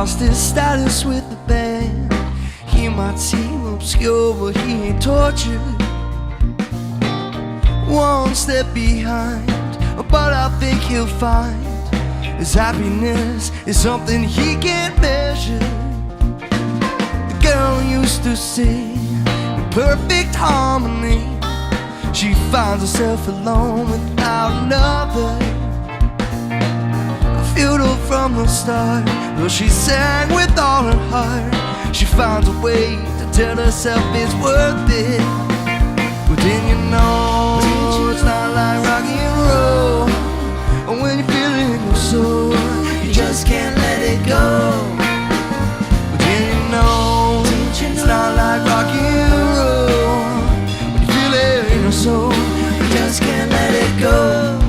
lost his status with the band. He might seem obscure, but he ain't tortured. One step behind, but I think he'll find his happiness is something he can't measure. The girl used to sing in perfect harmony. She finds herself alone without another. I feel her from the start, though she sang with all her heart. She finds a way to tell herself it's worth it. But then you know it's not like rock and roll. And when you feel it in your soul, you just can't let it go. But then you know it's not like rock and roll. When you feel it in your soul, you just can't let it go.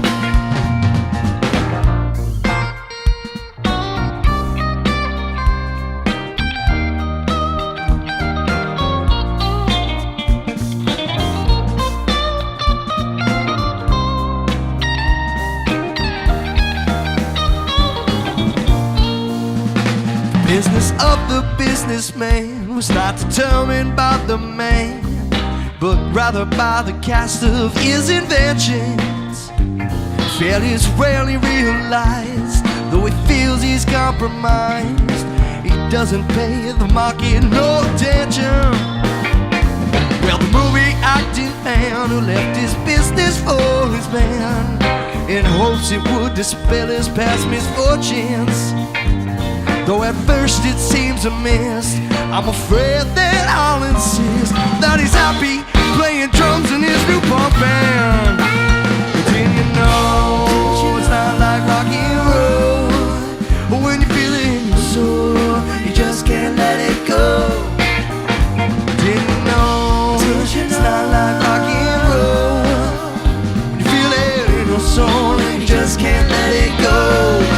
Business of the businessman was not determined by the man, but rather by the cast of his inventions. Failure's rarely realized, though he feels he's compromised. He doesn't pay the market no attention. Well, the movie acting man who left his business for his band in hopes it would dispel his past misfortunes. Though at first it seems a miss, I'm afraid that I'll insist that he's happy playing drums in his new punk band. But then you know it's not like rock and roll. But when you feel it in your soul, you just can't let it go. But then you know it's not like rock and roll. When you feel it in your soul, you just can't let it go.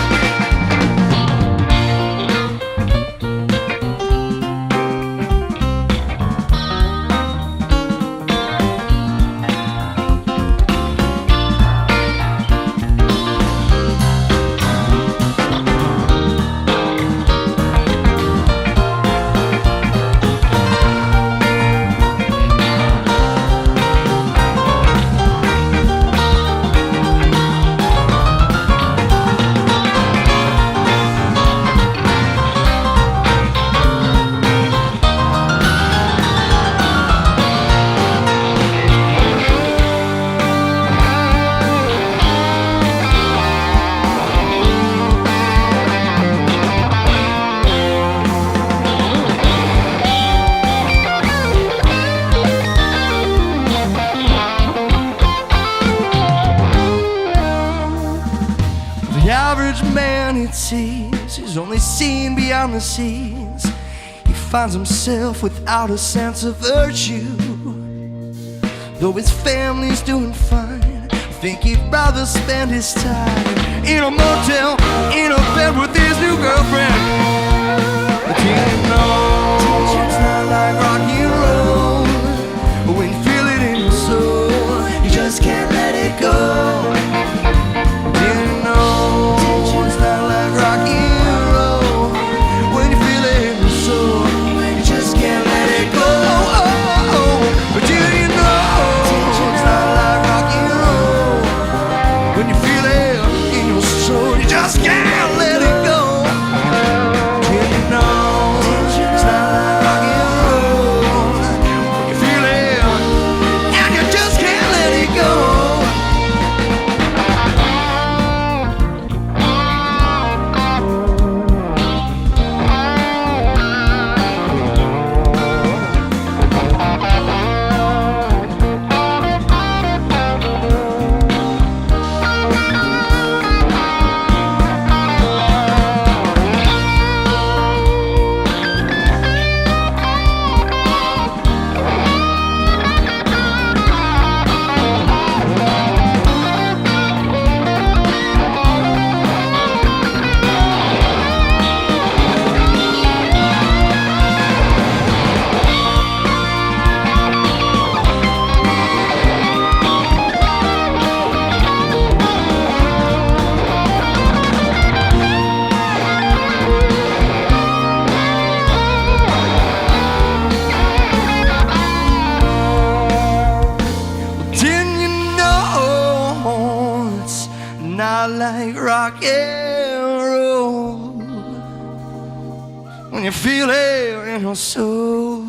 The average man, it seems, is only seen beyond the scenes. He finds himself without a sense of virtue. Though his family's doing fine, I think he'd rather spend his time in a motel, in a bed with his new girlfriend. But you know it's not like rock and roll. But when you feel it in your soul, you just can't let it go. Just can't let it go. Can you know not like rock and roll. When you feel it in your soul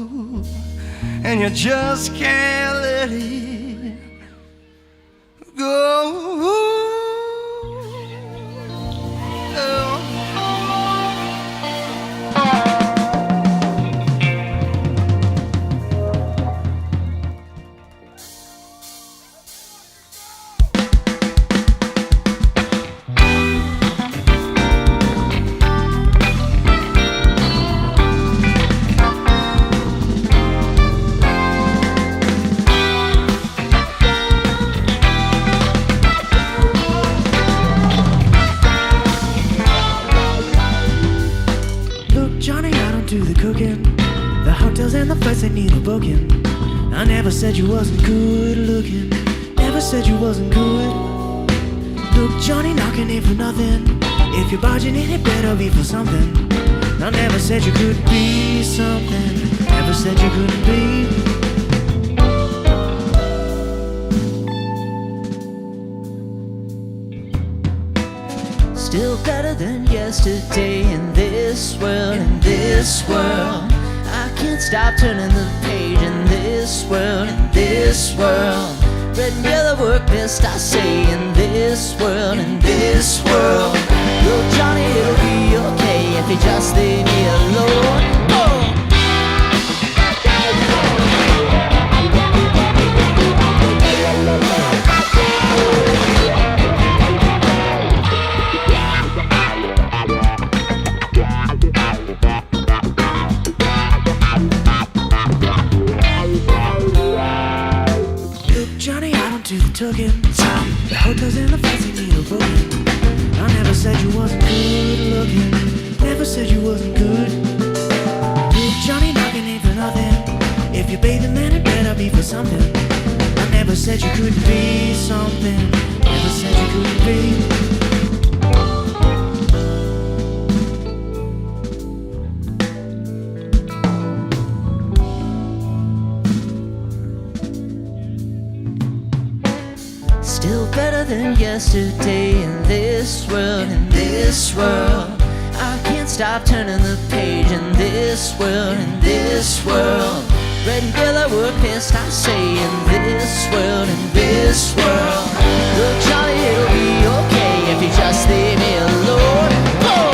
and you just can't let it go. Do the cooking, the hotels and the flights they need a booking. I never said you wasn't good looking, never said you wasn't good. Look, Johnny, knocking in for nothing. If you're barging in, it better be for something. I never said you couldn't be something, never said you couldn't be. Still better than yesterday in this world, in this world. I can't stop turning the page in this world, in this world. Red and yellow work best, I say, in this world, in this world. Look, Johnny, it'll be okay if you just leave me alone. Oh. The hotels and the flights, they need a booking. I never said you wasn't good looking, never said you wasn't good. Dude, Johnny, knocking ain't for nothing. If you're bathing, then it better be for something. I never said you couldn't be something, never said you couldn't be. Still better than yesterday in this world, in this world. I can't stop turning the page in this world, in this world. Red and yellow were pissed, I say, in this world, in this world. Look, Charlie, it'll be okay if you just leave me alone. Oh!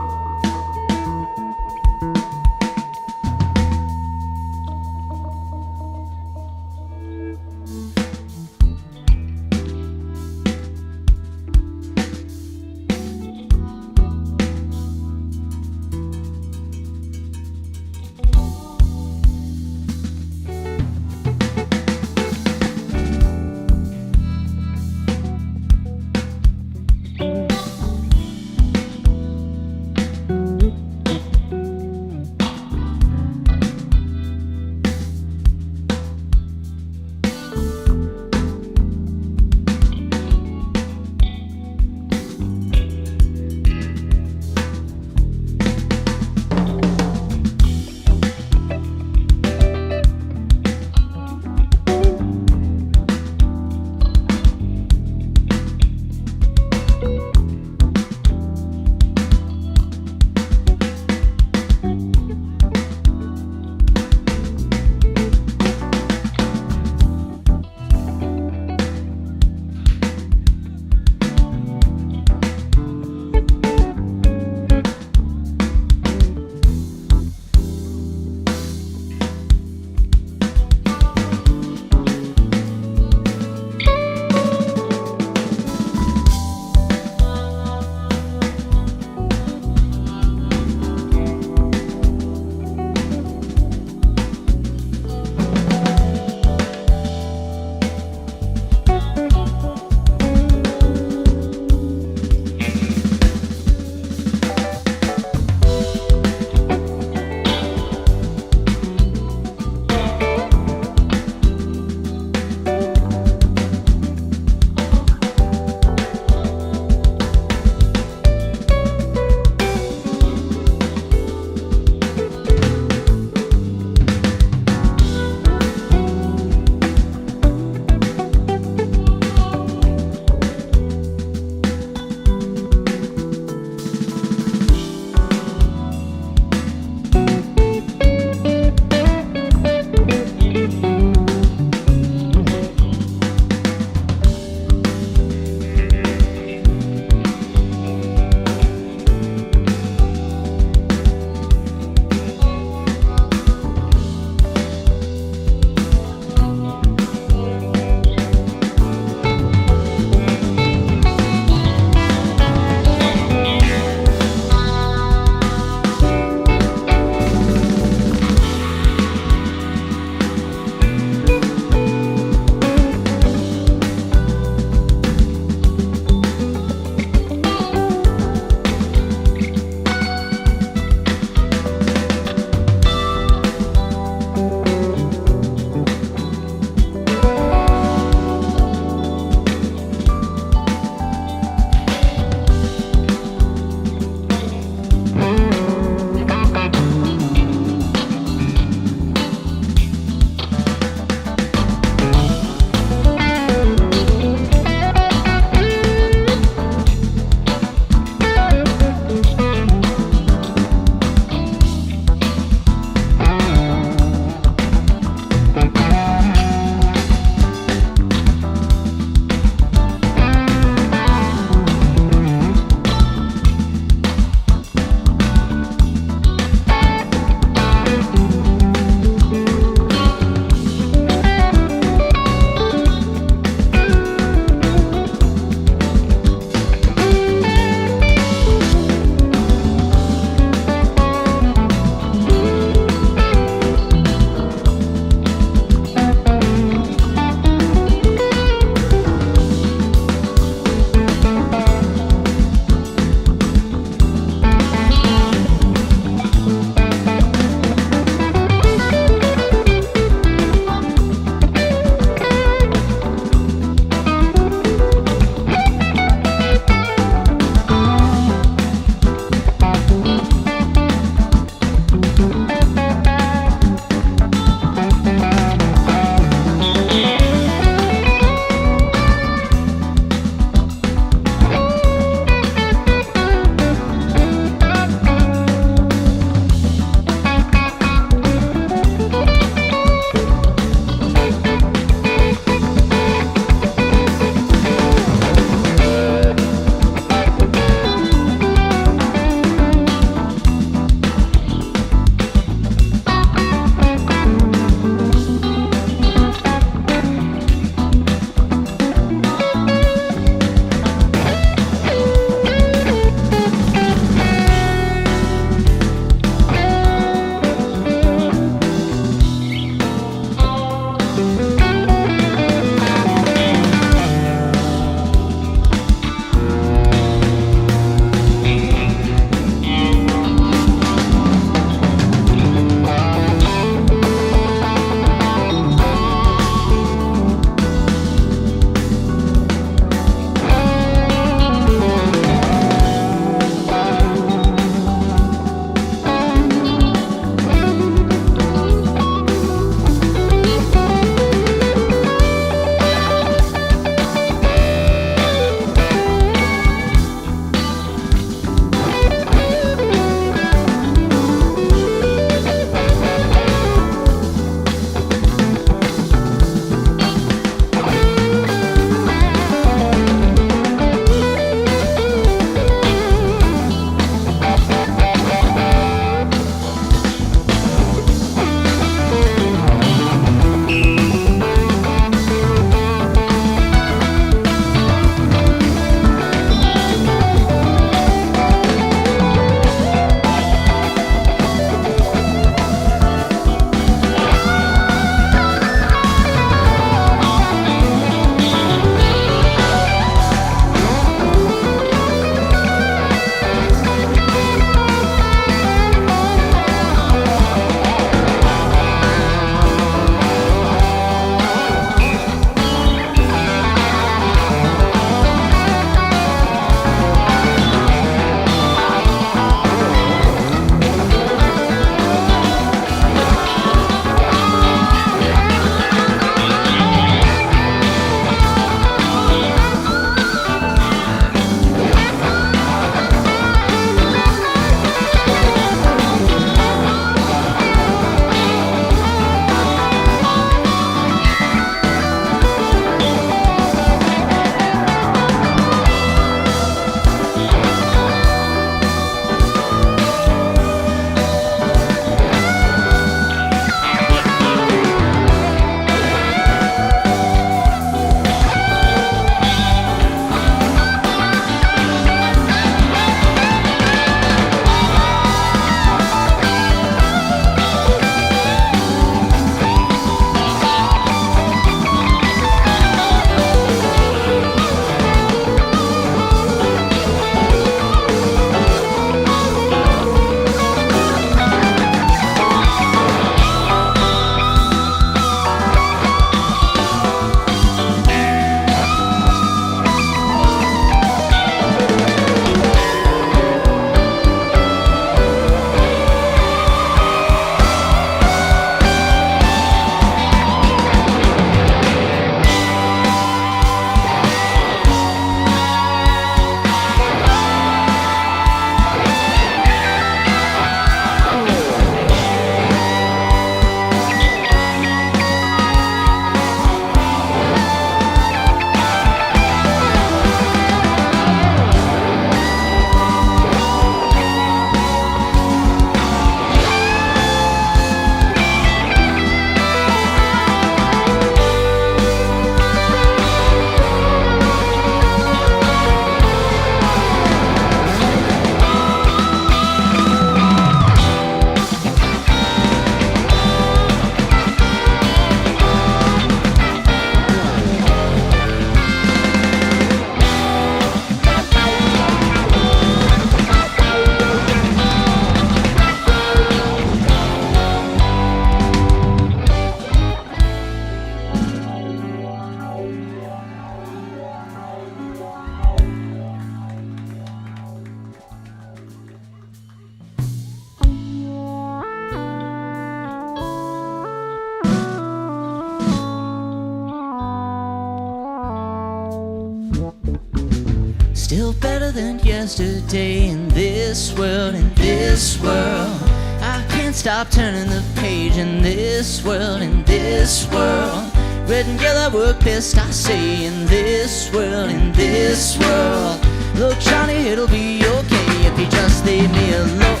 yesterday in this world, in this world. I can't stop turning the page in this world, in this world. Red and yellow work best, I say, in this world, in this world. Look, Johnny, it'll be okay if you just leave me alone.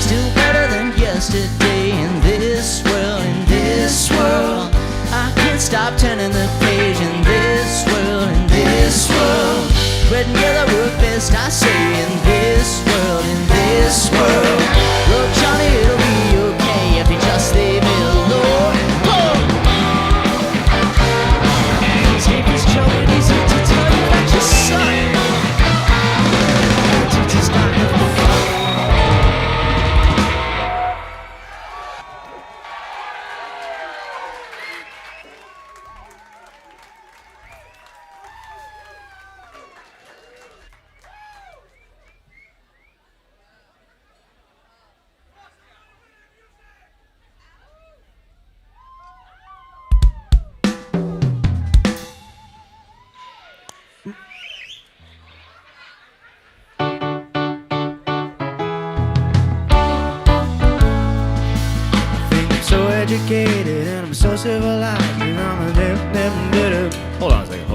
Still better than yesterday in this world, in this world. I can't stop turning the page in this world, in this world. Red and yellow work best, I say, in this world, in this world. Look, Johnny, it'll be okay if you just leave me alone. Take this job, it easy to tell you that you suck. But you just not having fun. Educated and I'm so civilized and I'm a dip. Hold on a second.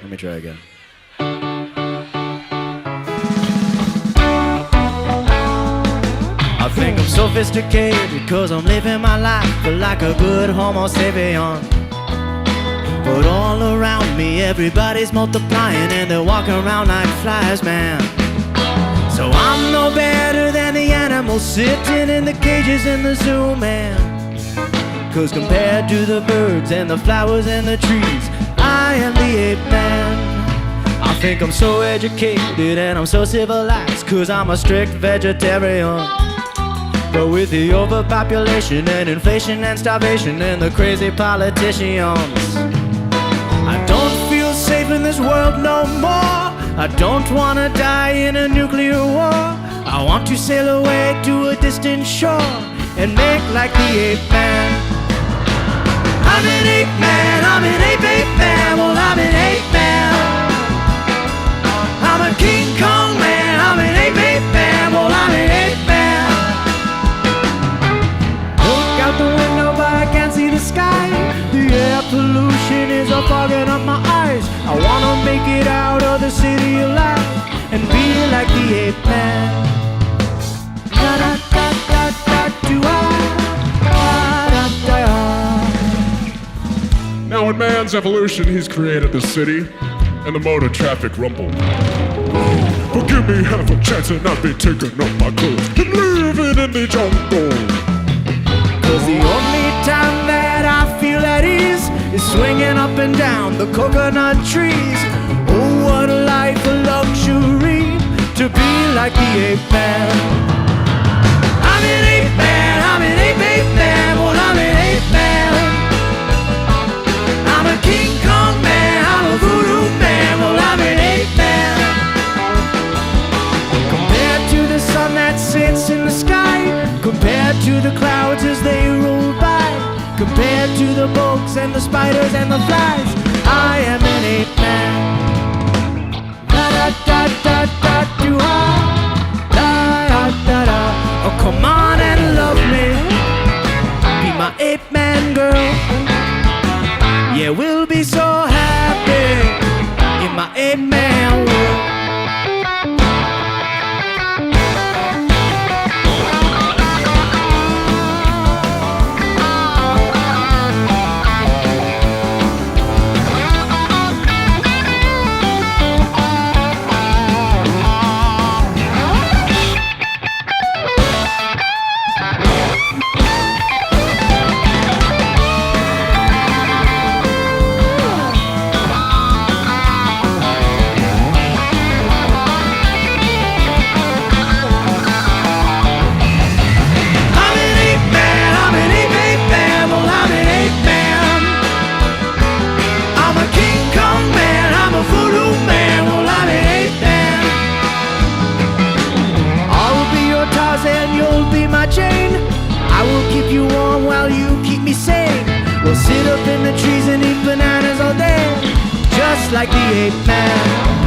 Let me try again. I think I'm sophisticated because I'm living my life like a good homo sapien. But all around me everybody's multiplying and they're walking around like flies, man. So I'm no better than the animals sitting in the cages in the zoo, man. 'Cause compared to the birds and the flowers and the trees, I am the ape man. I think I'm so educated and I'm so civilized 'cause I'm a strict vegetarian. But with the overpopulation and inflation and starvation and the crazy politicians, I don't feel safe in this world no more. I don't wanna die in a nuclear war. I want to sail away to a distant shore and make like the ape man. I'm an ape man, I'm an ape man. Well, I'm an ape man. I'm a King Kong man, I'm an ape man. Well, I'm an ape man. Look out the window but I can't see the sky. The air pollution is fogging up my eyes. I wanna make it out of the city alive and be like the ape man. Da da da da da do da da da. Now in man's evolution, he's created the city and the motor traffic rumble. But give me half a chance and I'll be taking up my clothes and living in the jungle. 'Cause the only time that I feel at ease is swinging up and down the coconut trees. Oh, what a life of luxury to be like the ape man. I'm an ape man, I'm an ape man. Well, I'm an ape man. I'm a King Kong man, I'm a voodoo man. Well, I'm an ape man. Compared to the sun that sits in the sky, compared to the clouds as they roll by, compared to the bugs and the spiders and the flies, I am an ape man. Da da da da da do da da da da. Oh, come on and love me, be my ape man girl. Yeah, we'll be so happy in my ape man world. We'll sit up in the trees and eat bananas all day, just like the ape man.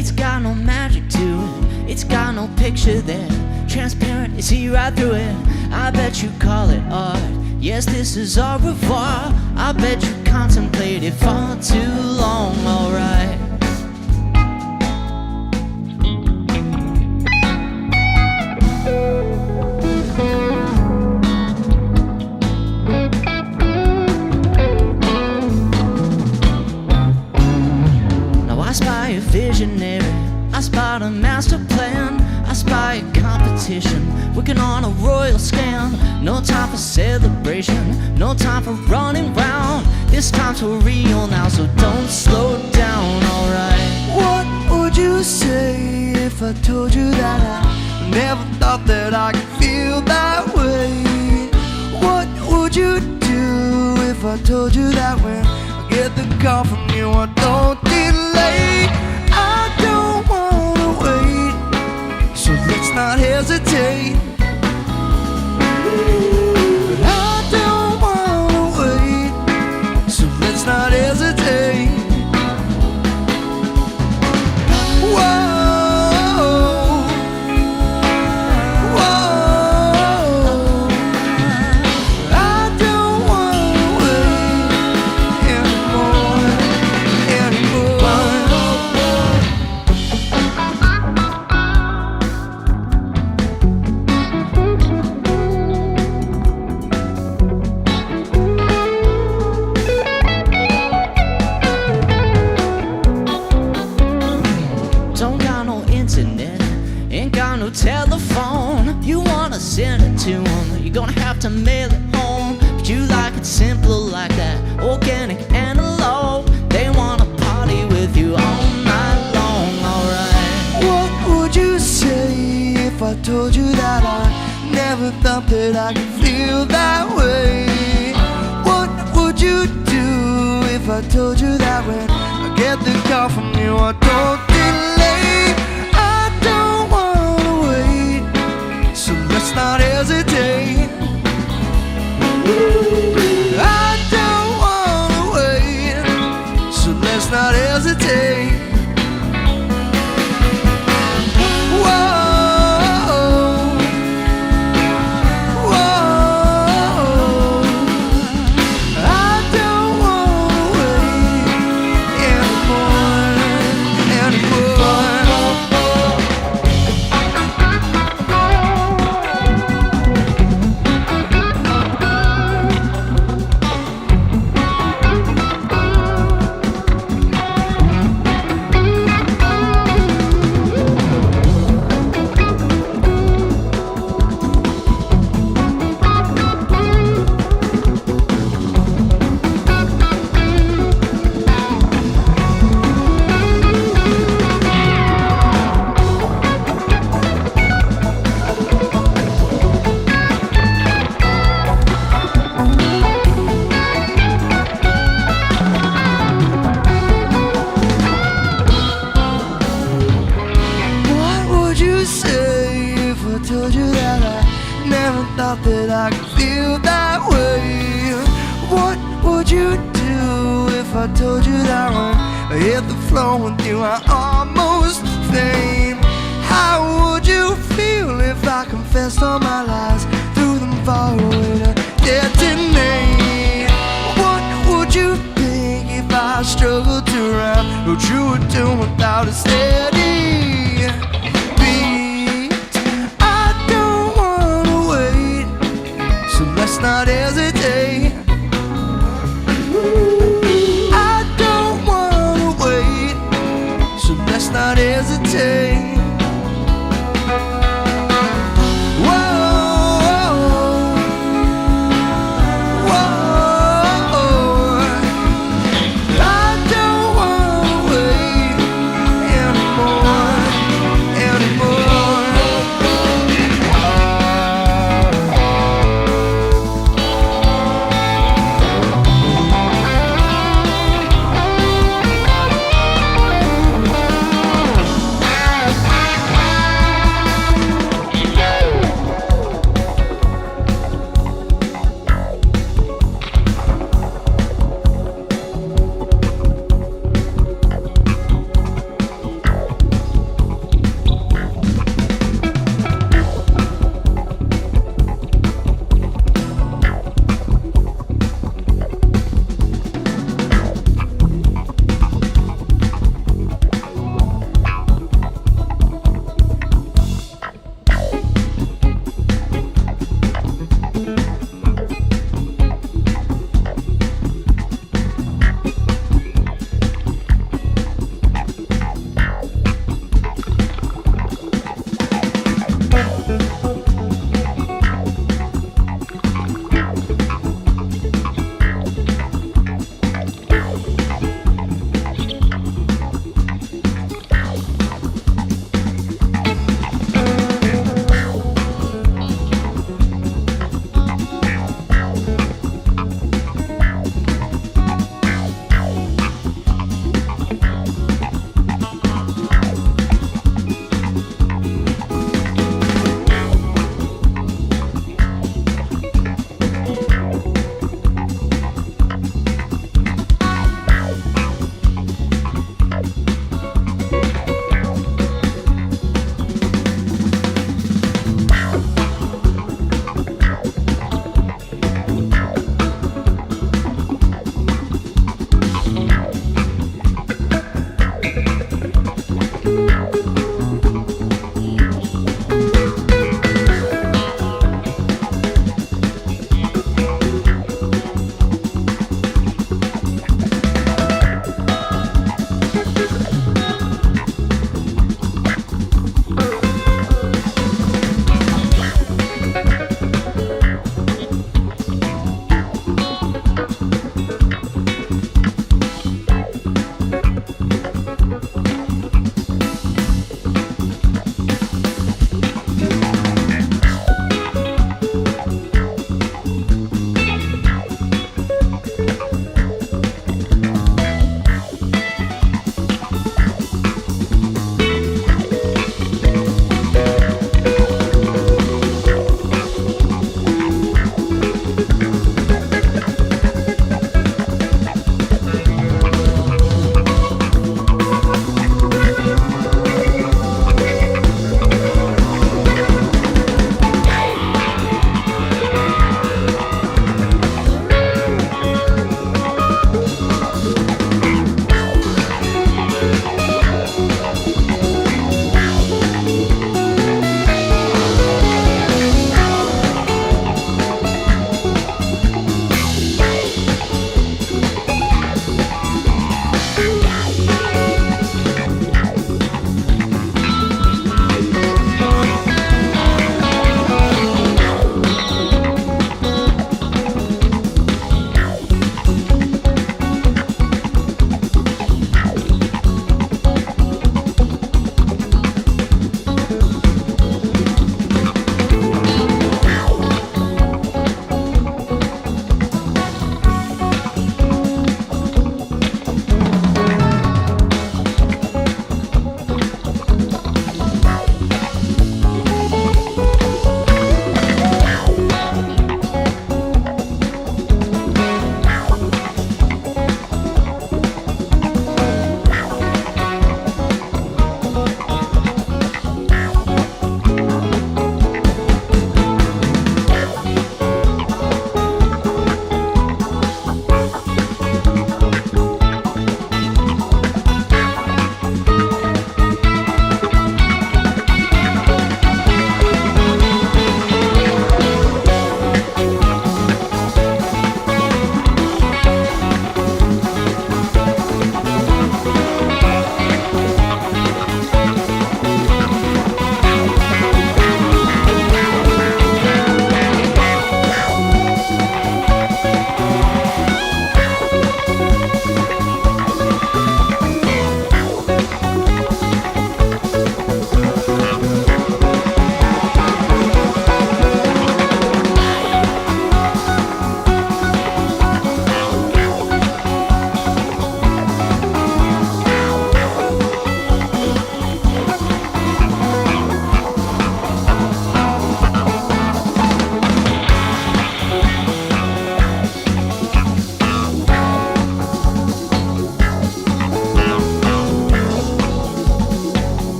It's got no magic to it, it's got no picture there. Transparent, you see right through it. I bet you call it art. Yes, this is au revoir. I bet you contemplate it far too long, alright. Now I spy a visionary, I spot a master plan, I spy a competition, working on a royal scam. No time for celebration, no time for running round. This time's for real now, so don't slow down, alright. What would you say if I told you that I never thought that I could feel that way? What would you do if I told you that when I get the call from you, I don't delay? I don't wanna wait, so let's not hesitate. I don't wanna wait, so let's not hesitate. Telephone, you wanna send it to them, you're gonna have to mail it home. But you like it simple like that, organic analog. They wanna party with you all night long, alright. What would you say if I told you that I never thought that I could feel that way? What would you do if I told you that when I get the call from you, I don't delay? I don't wanna wait, so let's not hesitate. I don't wanna wait, so let's not hesitate. That I could feel that way. What would you do if I told you that when I hit the floor with you I almost faint? How would you feel if I confessed all my lies, threw them far away to detonate? What would you think if I struggled to rhyme what you were doing without a steady beat? I don't wanna wait, so let's not hesitate. I don't wanna wait, so let's not hesitate.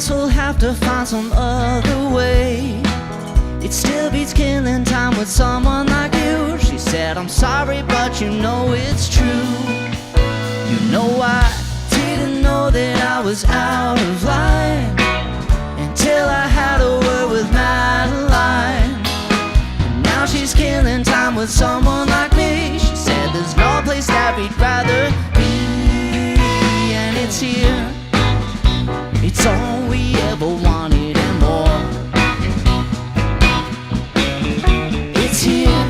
guess we'll have to find some other way. It still beats killing time with someone like you. She said, I'm sorry, but you know it's true. You know I didn't know that I was out of line until I had a word with Madeline. And now she's killing time with someone like me. She said there's no place that we'd rather be. And it's here. It's all we ever wanted and more. It's here.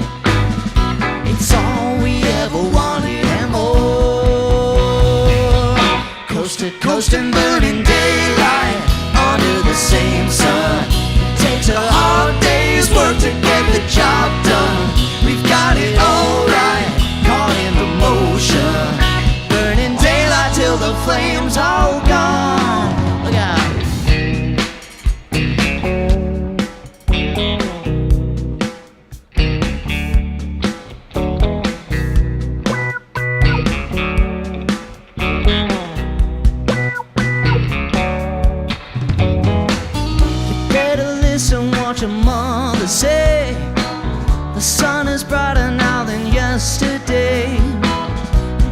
It's all we ever wanted and more. Coast to coast and burning daylight under the same sun. It takes a hard day's work to get the job done. We've got it all right, caught in the motion. Burning daylight till the flames all gone. Look out. What your mother say. The sun is brighter now than yesterday.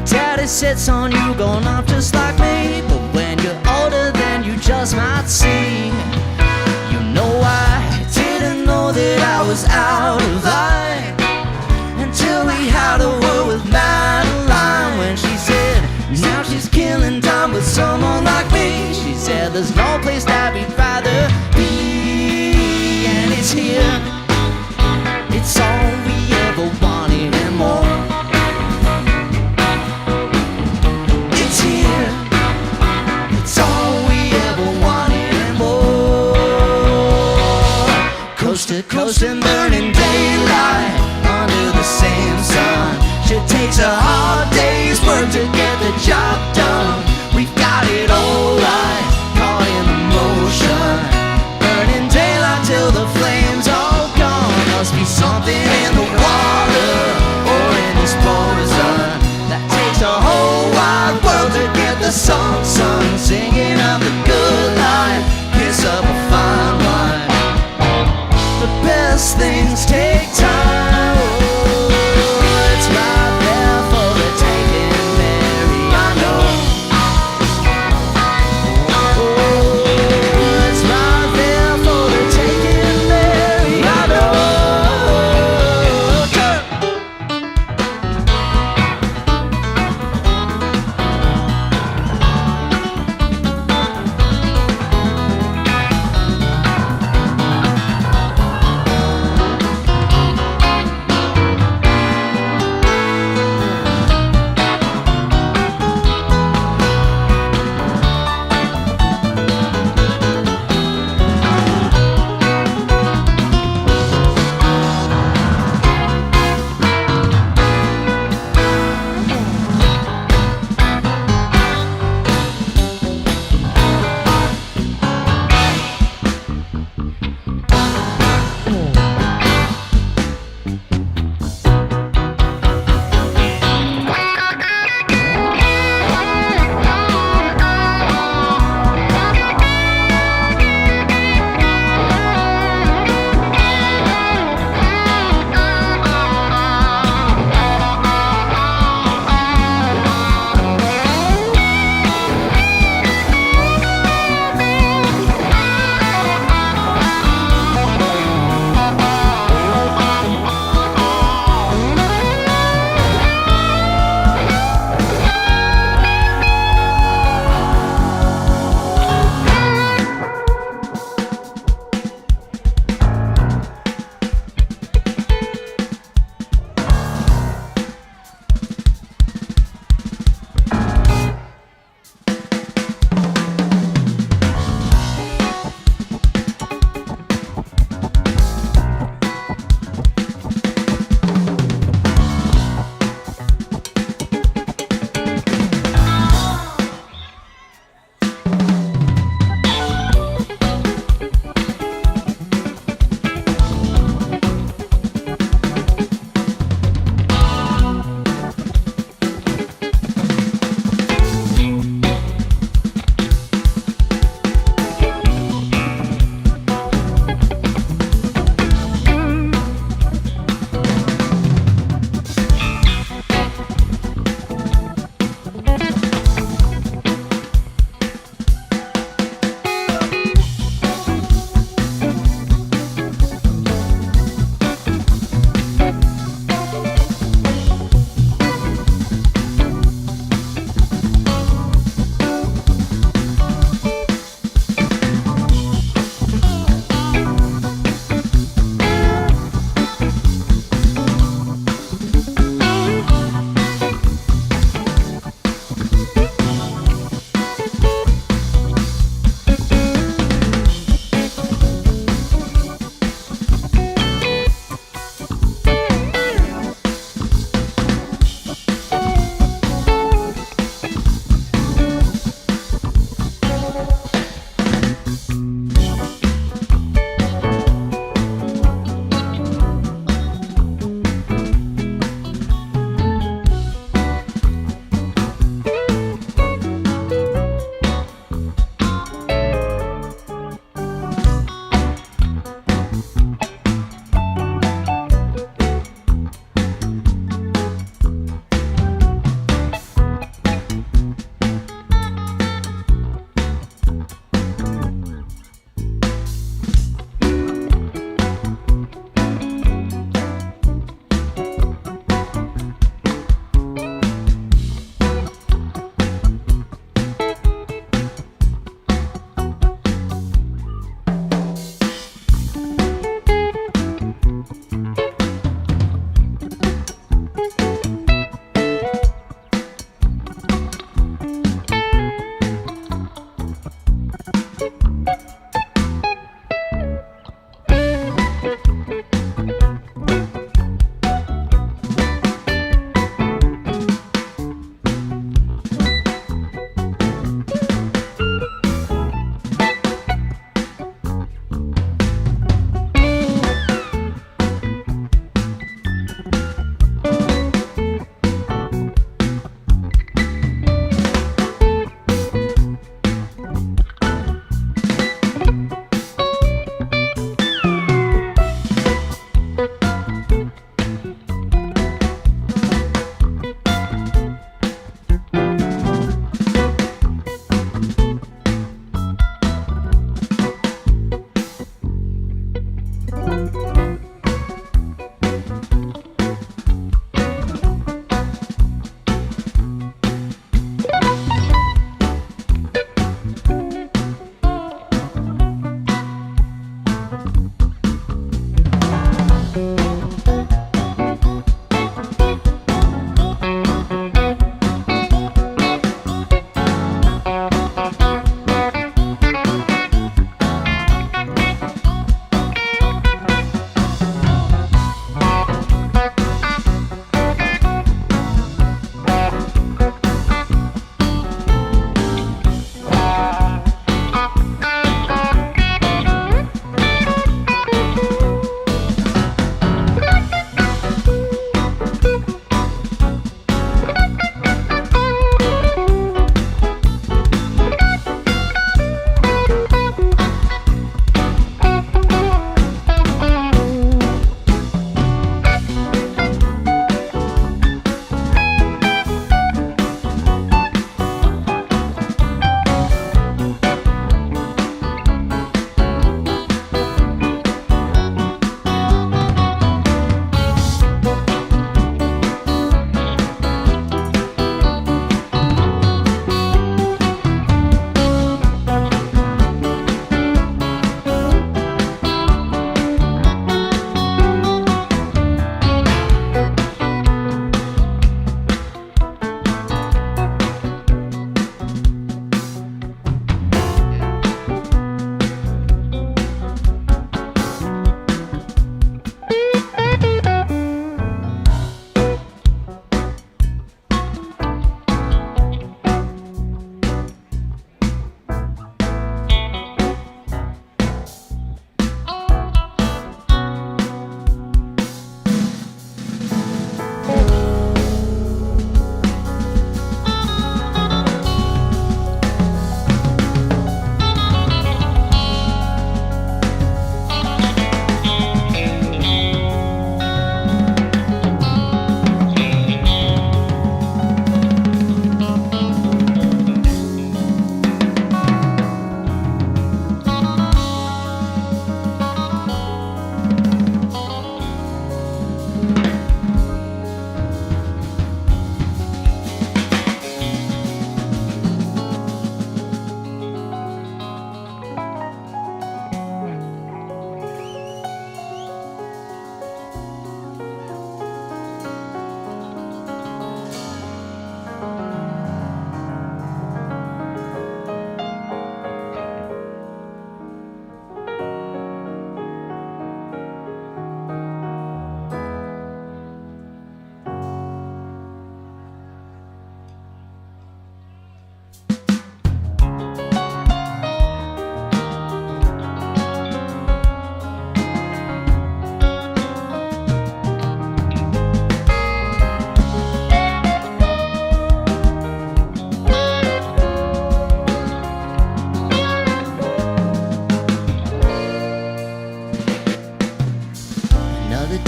Daddy sits on you, going up just like me. But when you're older, then you just might see. You know I didn't know that I was out of line until we had a word with Madeline. When she said, now she's killing time with someone like me. She said, there's no place that we'd rather be. And it's here. It's all we ever wanted and more. It's here. It's all we ever wanted and more. Coast to coast and burning daylight under the same sun. It takes a hard day's work to get the job done. We've got it all right, caught in the motion. Burning daylight till the flames all gone. Must be something in the water or in this poison that takes the whole wide world to get the song sung. Singing of the good life, kiss up a fine wine. The best thing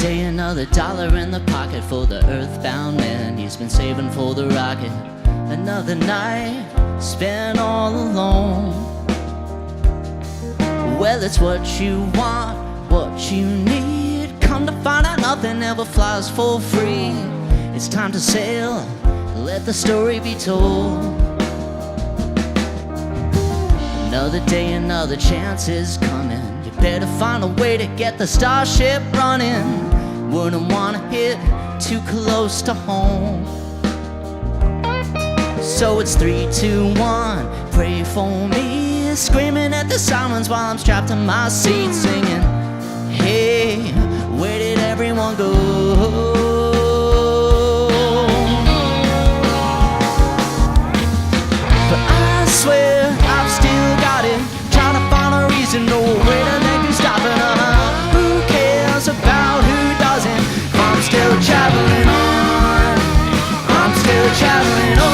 day, another dollar in the pocket for the Earthbound Man. He's been saving for the rocket. Another night spent all alone. Well, it's what you want, what you need. Come to find out nothing ever flies for free. It's time to sail, let the story be told. Another day, another chance is coming. You better find a way to get the starship running. Wouldn't wanna hit too close to home. So it's 3, 2, 1, pray for me. Screaming at the silence while I'm strapped in my seat, singing, hey, where did everyone go? But I swear I've still got it, trying to find a reason, no way to make me stop it. Who cares about who doesn't? I'm still traveling on, I'm still traveling on.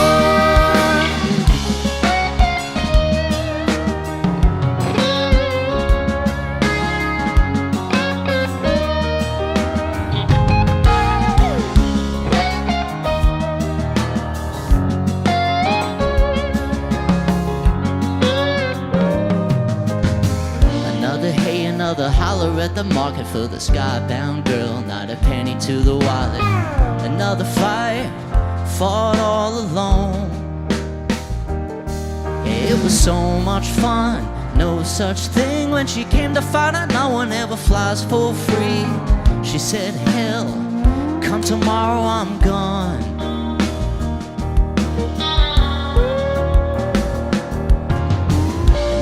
Another holler at the market for the skybound girl. Not a penny to the wallet. Another fight, fought all alone. It was so much fun, no such thing. When she came to find out no one ever flies for free. She said, hell, come tomorrow, I'm gone.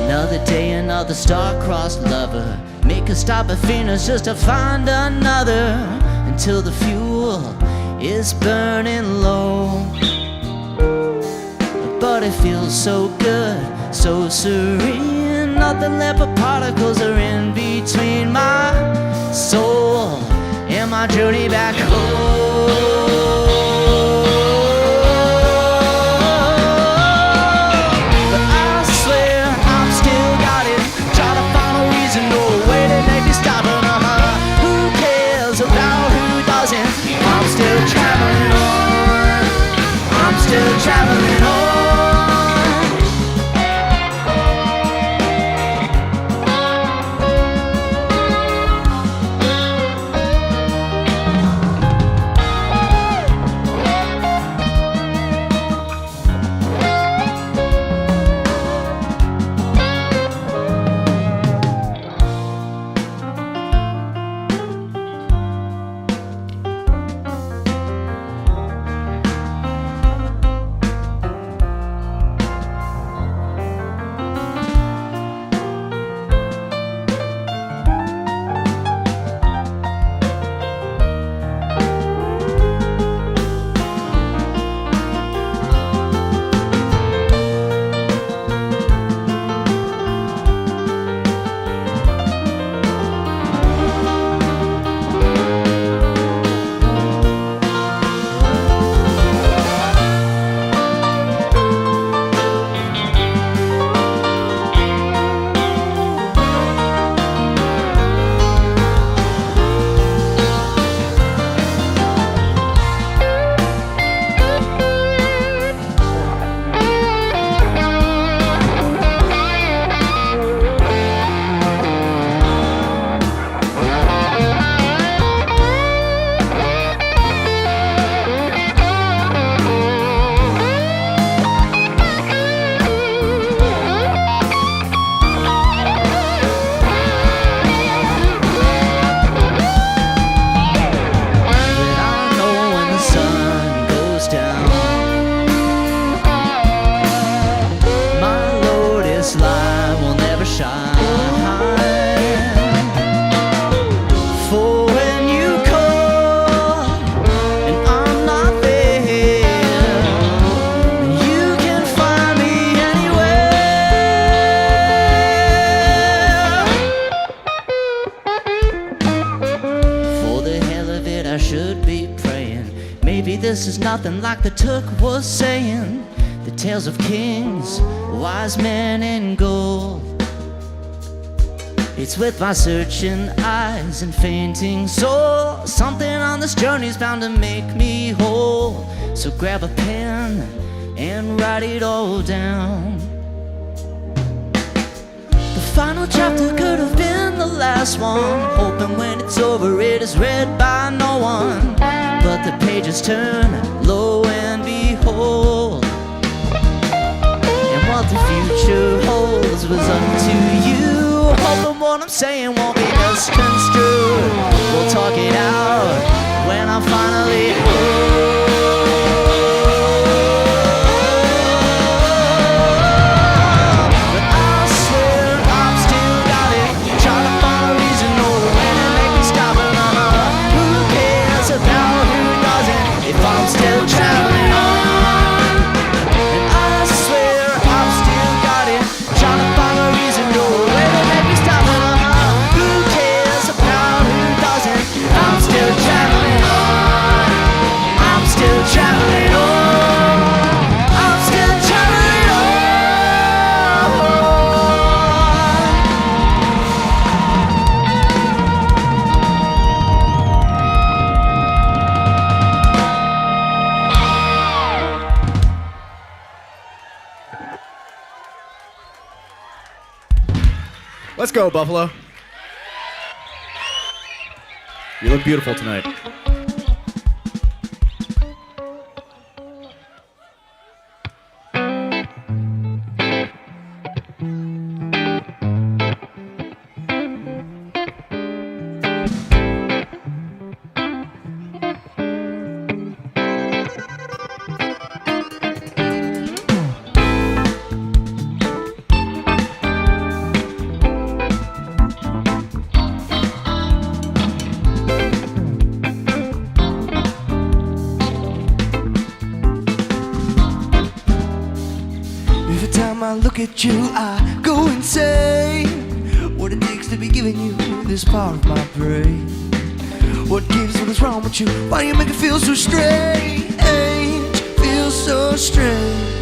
Another day, another star-crossed lover. Make a stop at Venus just to find another, until the fuel is burning low. But it feels so good, so serene. Nothing left but particles are in between my soul and my journey back home. Still traveling on. This is nothing like the Took was saying. The tales of kings, wise men and gold. It's with my searching eyes and fainting soul. Something on this journey's bound to make me whole. So grab a pen and write it all down. The final chapter could have been the last one, hoping when it's over it is read by no one. But the pages turn, lo and behold, and what the future holds was up to you. Hoping what I'm saying won't be misconstrued. We'll talk it out when I'm finally home. But I swear I've still got it. Trying to find a reason or a way to make me stop it. Who cares about who doesn't if I'm still traveling on? And I swear I've still got it. Trying to find a reason or a way to make me stop it. Who cares about who doesn't? I'm still traveling on. I'm still traveling on. I'm still traveling on. Let's go, Buffalo. You look beautiful tonight. Every time I look at you, I go insane. What it takes to be giving you this part of my brain. What gives, what is wrong with you? Why do you make it feel so strange? Feel so strange.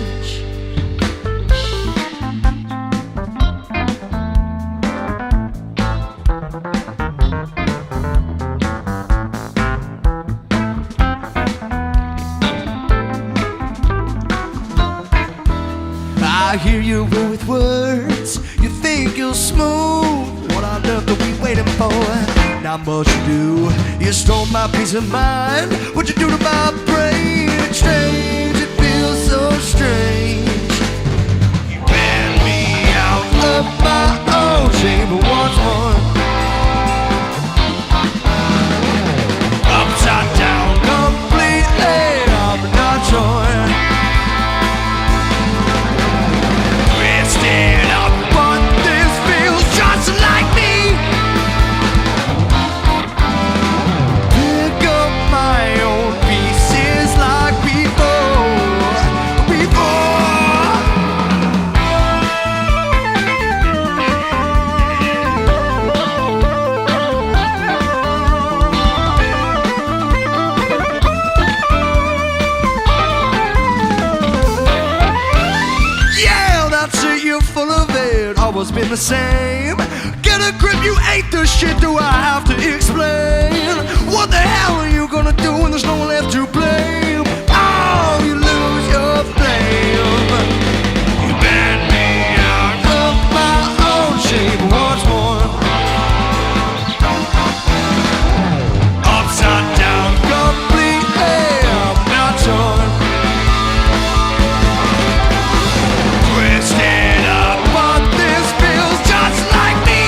I hear you roll with words. You think you're smooth. What on earth are we waiting for? Not much to do. You stole my peace of mind. What'd you do to my brain? It's strange. It feels so strange. You ran me out of my own chamber once more. Upside down completely. I'm not sure. Twisted up, but this feels just like me. Pick up my own pieces like before. Yeah, that's it, you're full of it. Always been the same. Get a grip, you ain't the shit. Do I have to explain? What the hell are you gonna do when there's no one left to blame? Oh, you lose your flame. You banned me out of my own shape once more. Upside down completely, I'm not sure. Twisted up, but this feels just like me.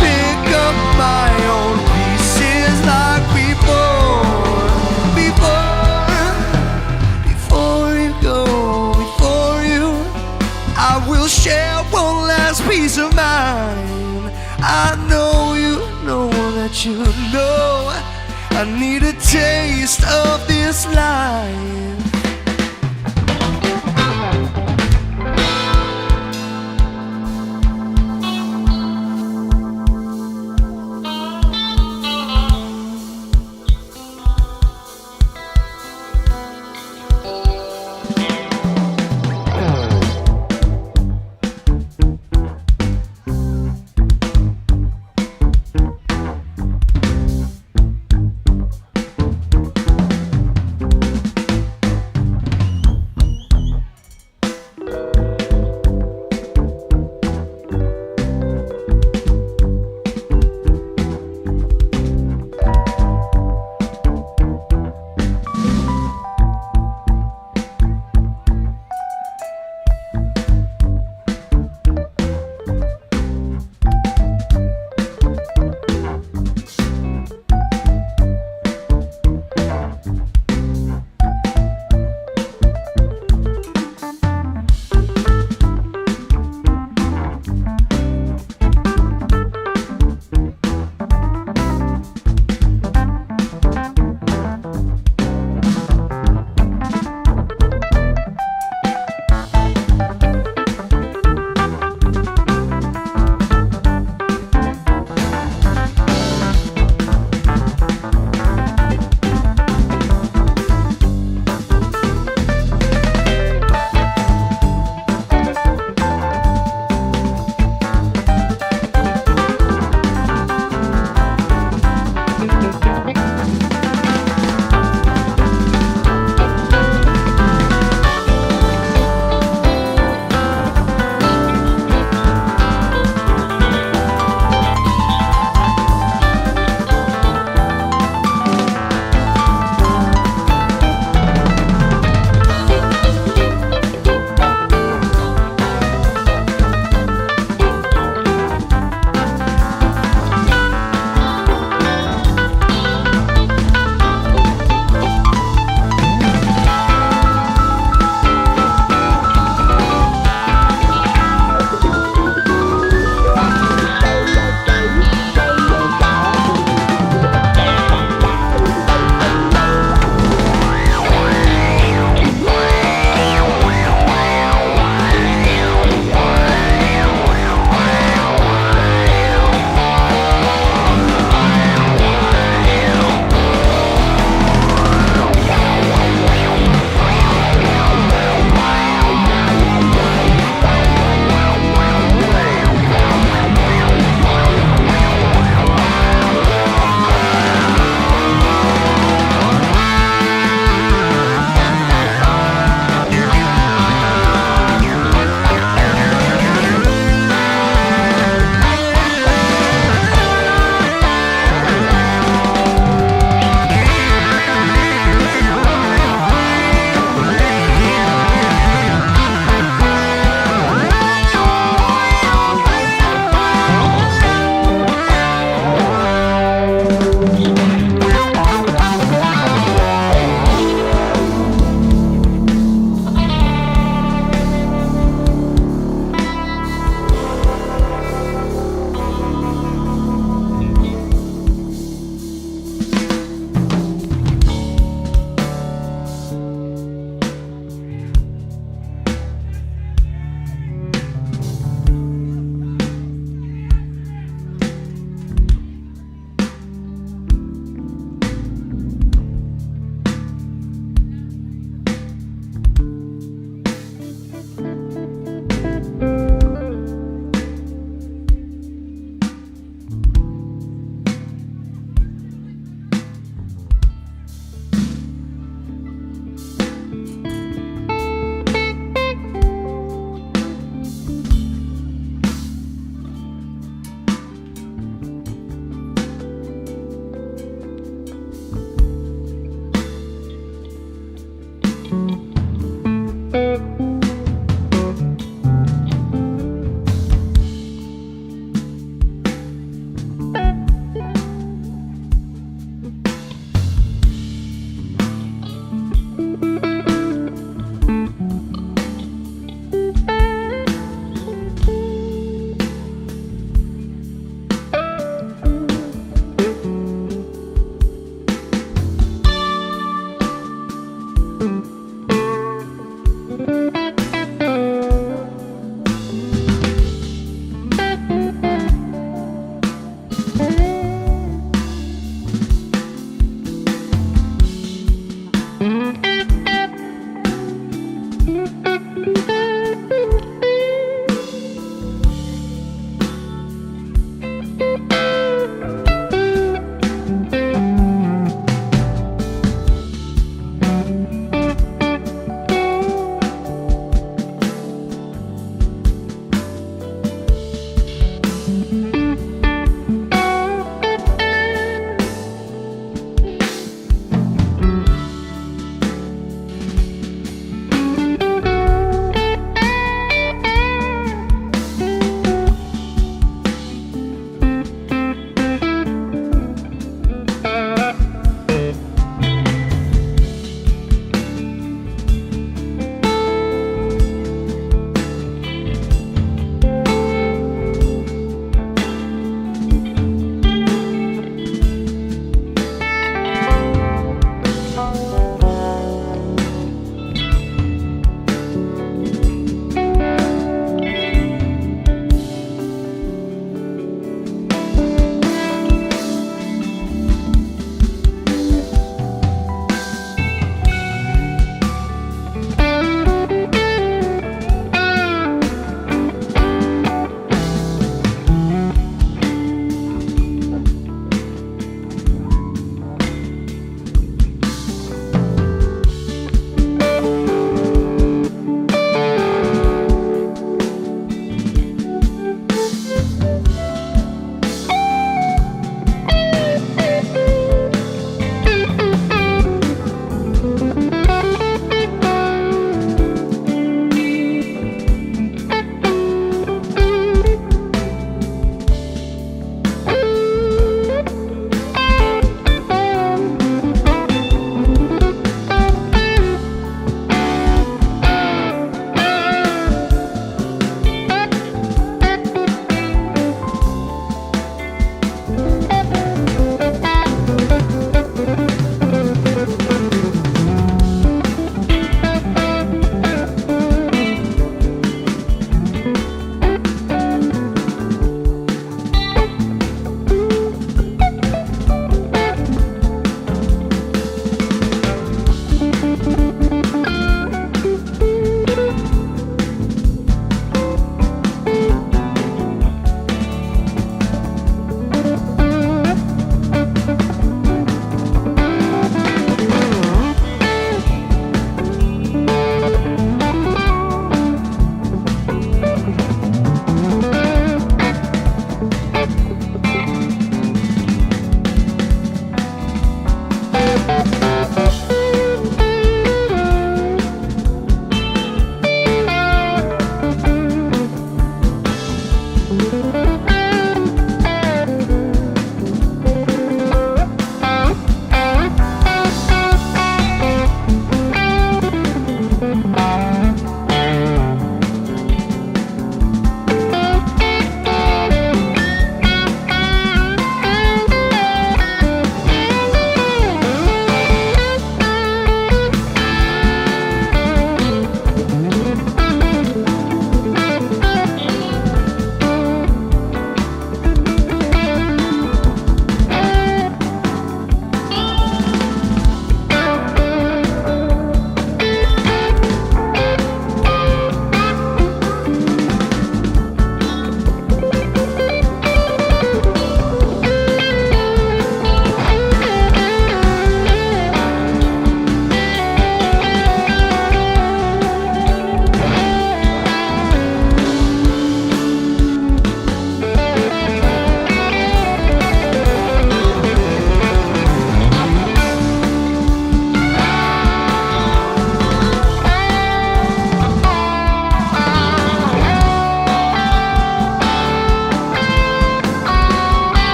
Pick up my own pieces like before. Before you go, before you, I will share one last piece of mine. I know you know that you know I need a taste of this life.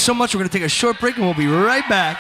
so much. We're going to take a short break and we'll be right back.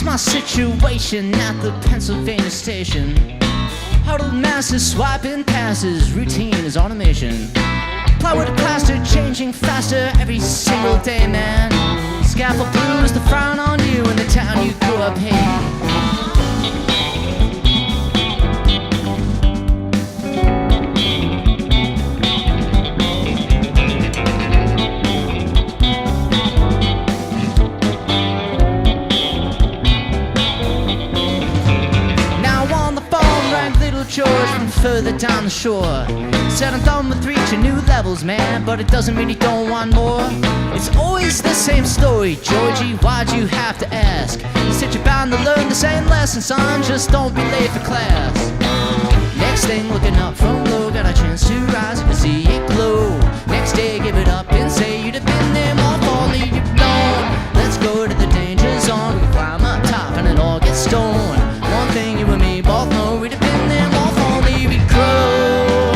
My situation at the Pennsylvania station. Huddled masses swiping passes, routine is automation. Plywood to plaster, changing faster every single day, man. Scaffold blues, the frown on you in the town you grew up hating. George from further down the shore said I'm done with reaching new levels, man, but it doesn't mean you don't want more. It's always the same story, Georgie, why'd you have to ask? You said you're bound to learn the same lesson, son, just don't be late for class. Next thing, looking up from low, got a chance to rise, you can see it glow. Next day, give it up and say you'd have been there more for leave you blown. Let's go to the danger zone, we climb up top and it all gets stoned. One thing you and me both know, we'd have been there more for leave we grow.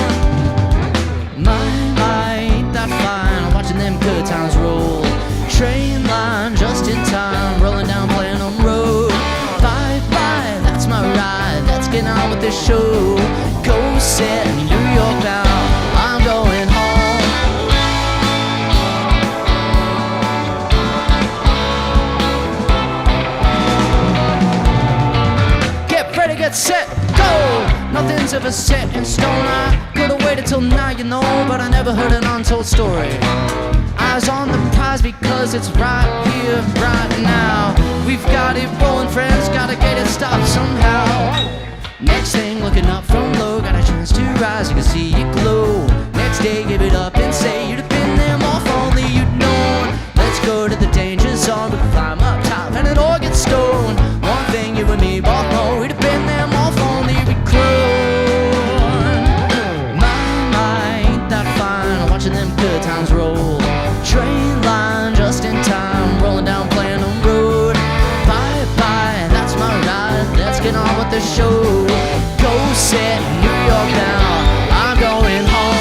My, ain't that fine, watching them good times roll. Train line just in time, rolling down Planum Road. Bye, that's my ride, let's get on with this show. Go set New York bound, I'm going home. Get ready, get set, go! Nothing's ever set in stone. I could've waited till now, you know, but I never heard an untold story. Eyes on the prize because it's right here, right now. We've got it rolling, friends, gotta get it stopped somehow. Next thing, looking up from low, got a chance to rise, you can see it glow. Next day, give it up and say you'd have been there more if only you'd known. Let's go to the danger zone, we can climb up top and it all gets stoned. One thing you and me both know, we'd have been there more if only we'd grown. My, ain't that fine, watching them good times roll. Train line just in time, rolling down Planum Road. Bye, that's my ride, let's get on with the show. Go set New York now, I'm going home.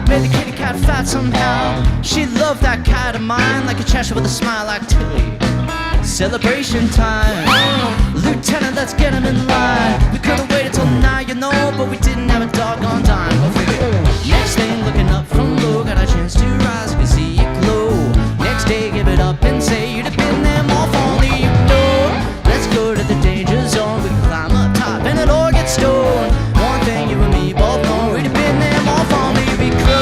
made the kitty cat fat somehow. She loved that cat of mine, like a Cheshire with a smile like Tilly. Celebration time, Lieutenant, let's get him in line. We could've waited till now, you know, but we didn't have a doggone dime. Go figure. Next thing, looking up from low, got a chance to rise, we see it glow. Next day, give it up and say you'd have been there more, if only you know. Let's go to the danger zone, we can climb up top and it all gets stoned. One thing you and me both know, we'd have been there more, if only we could.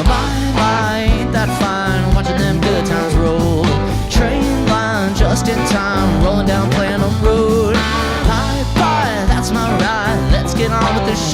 My, ain't that fine, watching them good times roll. Train line just in time, rolling down Planum Road. Bye, that's my ride, let's get on with the show.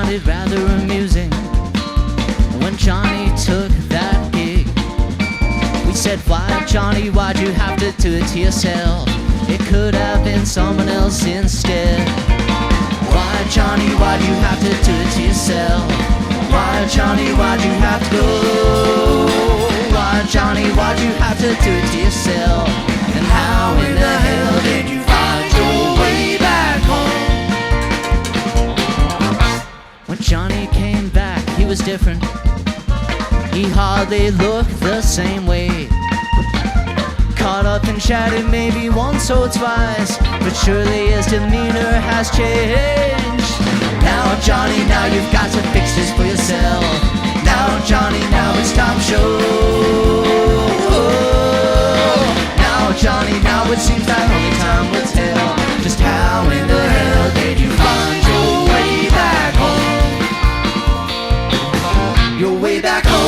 found it rather amusing when Johnny took that gig. We said, why, Johnny, why'd you have to do it to yourself? It could have been someone else instead. Why, Johnny, why'd you have to do it to yourself? Why, Johnny, why'd you have to go? Why, Johnny, why'd you have to do it to yourself? And how in the hell did you find your way back home? When Johnny came back, he was different. He hardly looked the same way. Caught up and chatted maybe once or twice, but surely his demeanor has changed. Now, Johnny, now you've got to fix this for yourself. Now, Johnny, now it's time to show. Now, Johnny, now it seems like only time will tell just how in the hell did you find your way back home? Your way back home.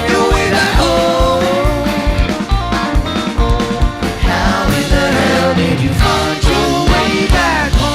Your way back home. How in the hell did you find your way back home?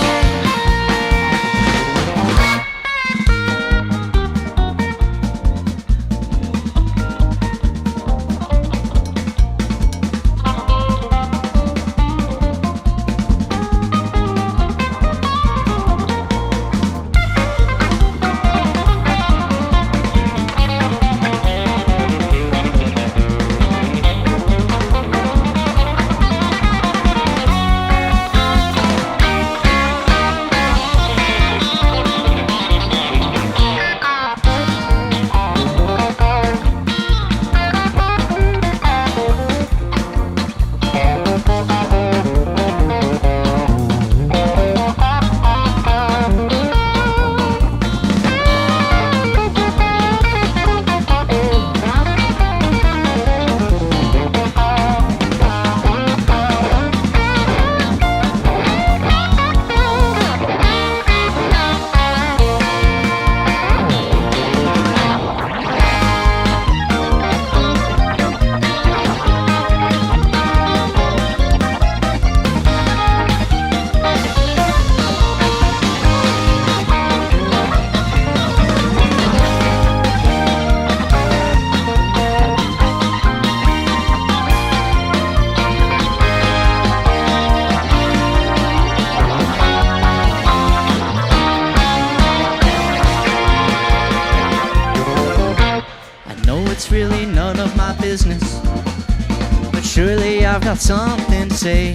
I've got something to say.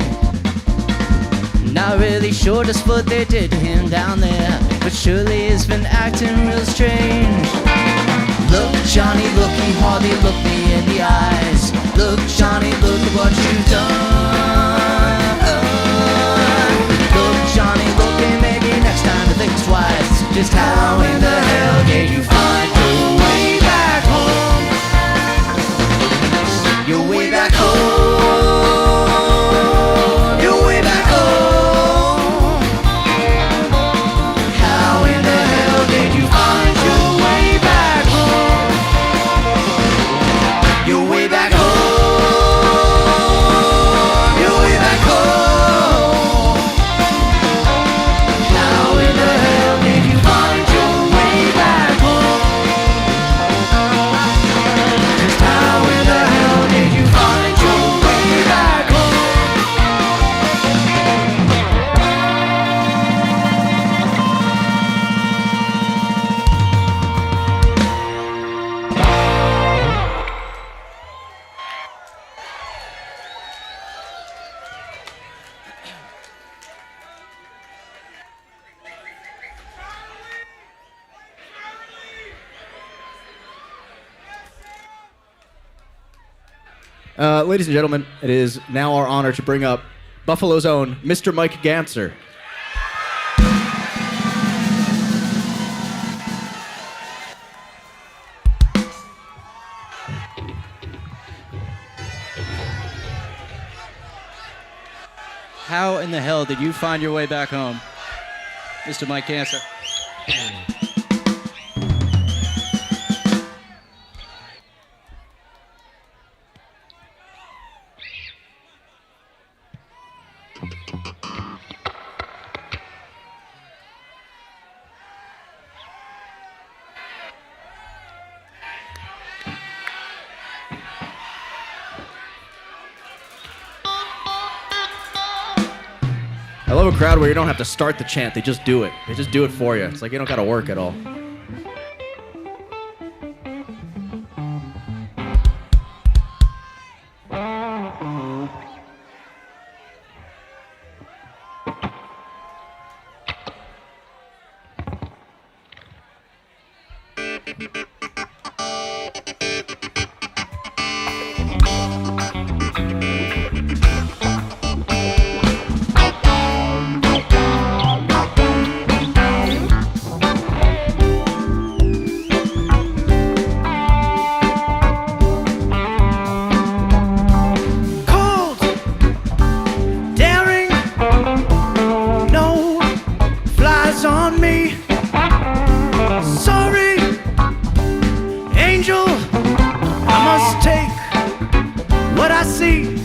Not really sure just what they did to him down there, but surely he's been acting real strange. Look, Johnny, look, he hardly looked me in the eyes. Look, Johnny, look at what you've done. Look, Johnny, look, and maybe next time to think twice. Just how in the hell did you find your way back home? Your way back home. Your way back home. How in the hell did you find your way back home? Your way back home. Your way back home. How in the hell did you find your way back home? Just how in the hell did you find your way back home? Ladies and gentlemen, it is now our honor to bring up Buffalo's own Mr. Mike Ganser. How in the hell did you find your way back home, Mr. Mike Ganser? love a crowd where you don't have to start the chant. They just do it. They just do it for you. It's like you don't got to work at all. Cold, daring, no flies on me. Sorry, angel, I must take what I see.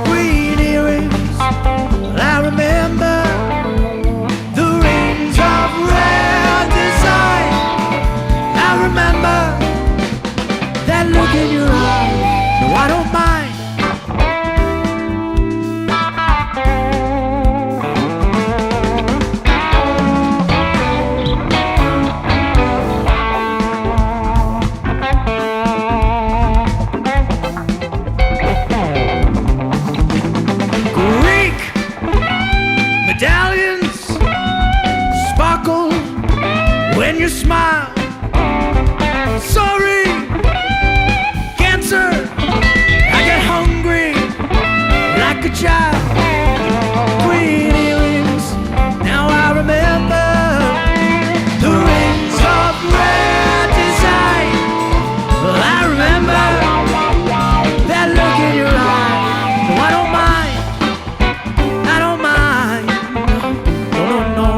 Green earrings, I remember the rings of rare design. I remember that look in your eye. No, I don't mind. Greek medallions sparkle when you smile. Sorry, cancer, I get hungry like a child. Green earrings, now I remember the rings of rare design. Well, I remember that look in your eye. No, I don't mind. I don't mind. No, no, no.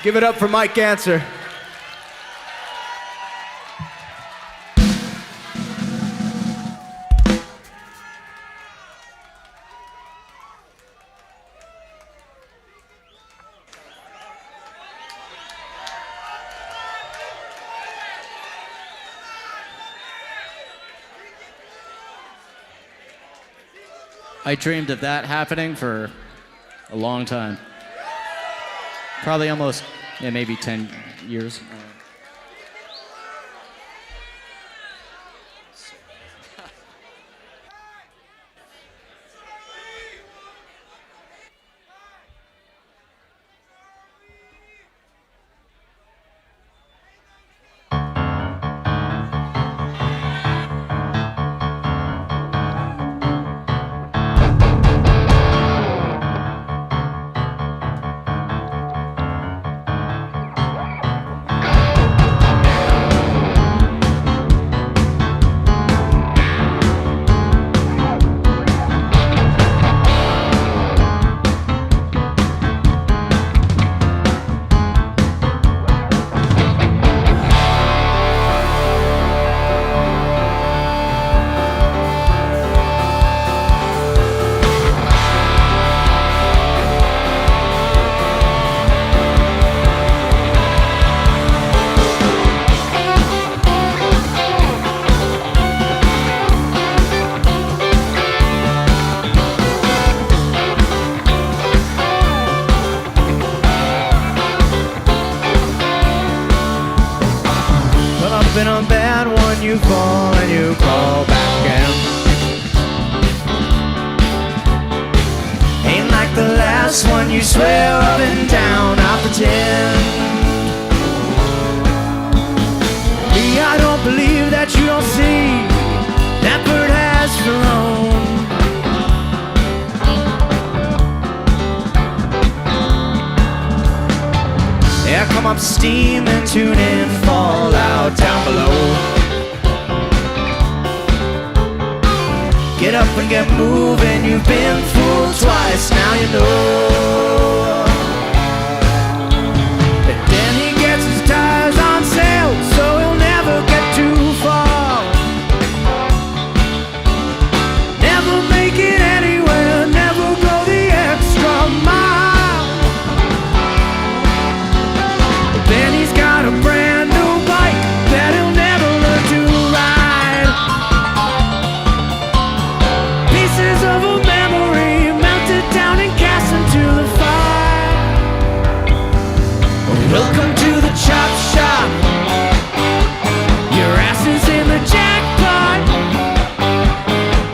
Give it up for Mike Ganser. I dreamed of that happening for a long time. Probably almost, maybe 10 years. Been a bad one, you fall and you crawl back in. Ain't like the last one, you swear up and down, I pretend. Me, I don't believe that you don't see that bird has flown. Yeah, come up steam and tune in, fall out down below. Get up and get moving, you've been fooled twice, now you know. And then he gets his tires on sale, so he'll never get too far. Never make it anywhere, never go the extra mile. Then he's got a brand new bike that he'll never learn to ride. Pieces of a memory melted down and cast into the fire. Welcome to the chop shop. Your ass is in the jackpot.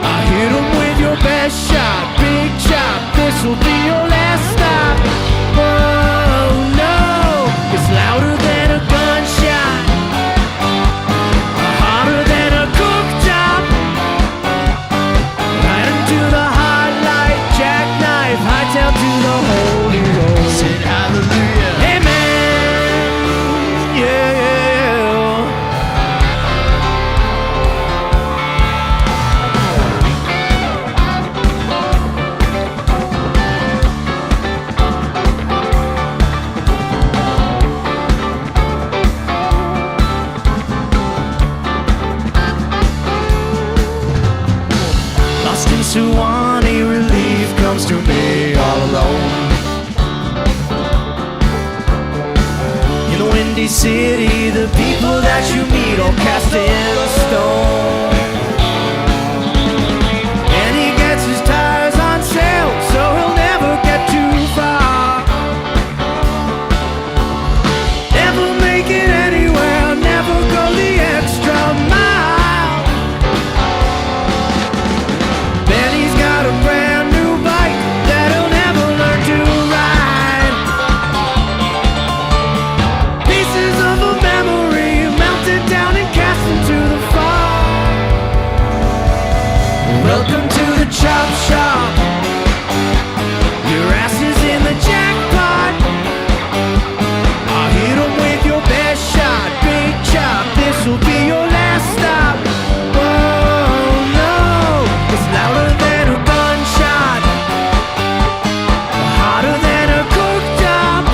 I hit him with your best shot, big chop. This'll be your last stop. Oh no. It's louder than a gunshot, hotter than a cooktop. Right into the hot light, jackknife, hightail to the holy road. Sing hallelujah, amen, yeah. Suwannee, relief comes to me all alone. In the windy city, the people that you meet all cast in stone. And he gets his tires on sale, so he'll never get too far. Never make it anywhere, never go the extra mile. A brand new bike that he'll never learn to ride. Pieces of a memory melted down and cast into the fire. Welcome to the chop shop. Your ass is in the jackpot. I'll hit him with your best shot, big chop. This'll be your last stop. Oh no, it's louder than a gunshot, hotter than a cooktop.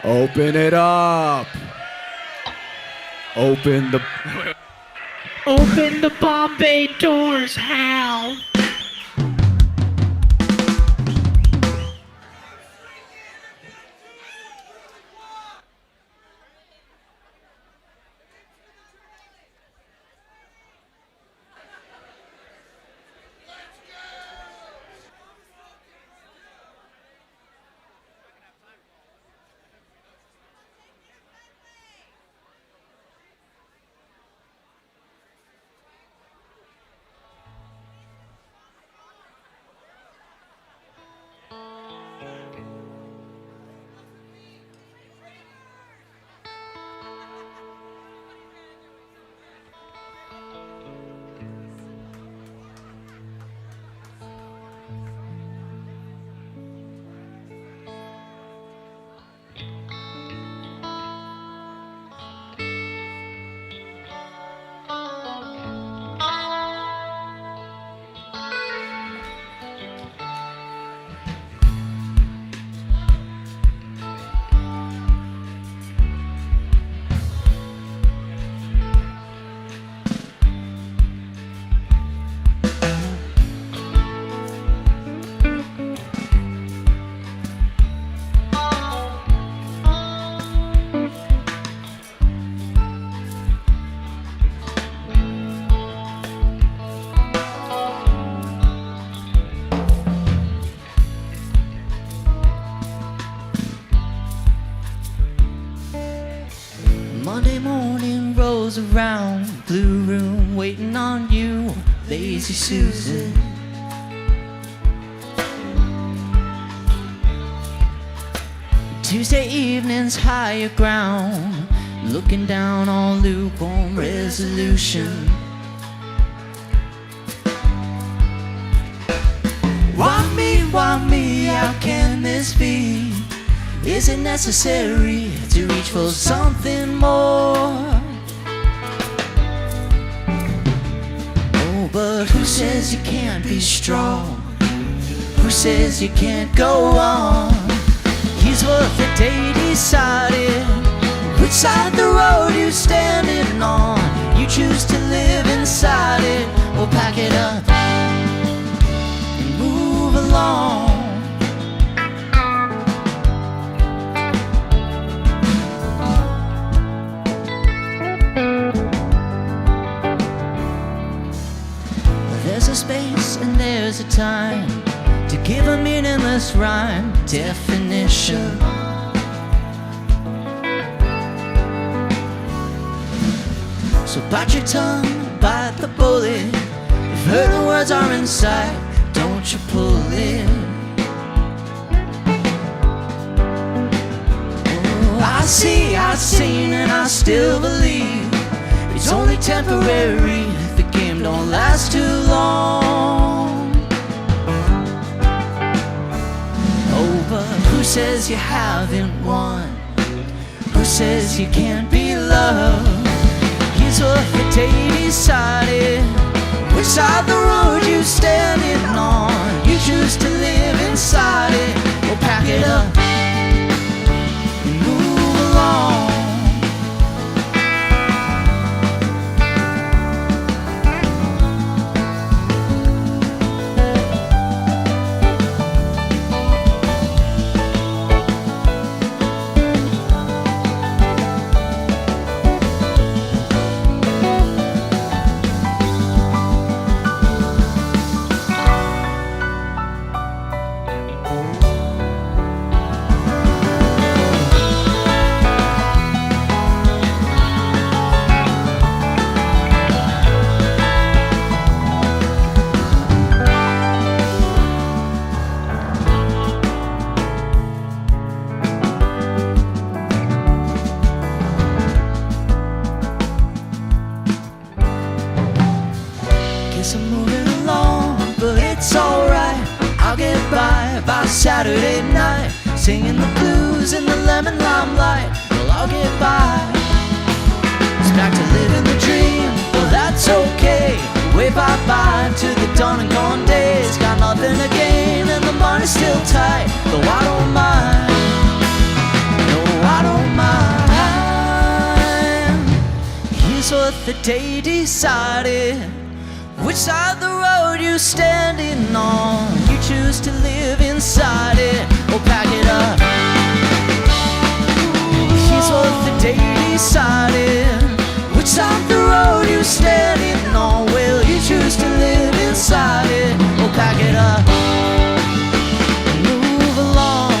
Open it up. Open the... Open the Bombay doors, Hal. blue room waiting on you, lazy Susan. Tuesday evenings, higher ground, looking down on lukewarm resolution. Why me, how can this be? Is it necessary to reach for something more? Oh, but who says you can't be strong? Who says you can't go on? Here's what the day decided. Which side of the road you standing on? You choose to live inside it, or pack it up and move along. There's a space and there's a time to give a meaningless rhyme definition. So bite your tongue, bite the bullet. If hurting words are in sight, don't you pull it. Oh, I see, I've seen, and I still believe it's only temporary. The game don't last too long. Oh, but who says you haven't won? Who says you can't be loved? Here's what the day decided. Which side of the road you standing on? You choose to live inside it, or pack it up and move along. I'm moving along, but it's alright. I'll get by Saturday night, singing the blues in the lemon limelight. Well, I'll get by. It's back to living the dream, well, that's okay. Wave bye-bye to the done and gone days. Got nothing to gain and the money's still tight, though I don't mind. No, I don't mind. Here's what the day decided. Which side of the road you standing on? You choose to live inside it, or pack it up. Here's what the day decided. Which side of the road you standing on? Well, you choose to live inside it, or pack it up and move along.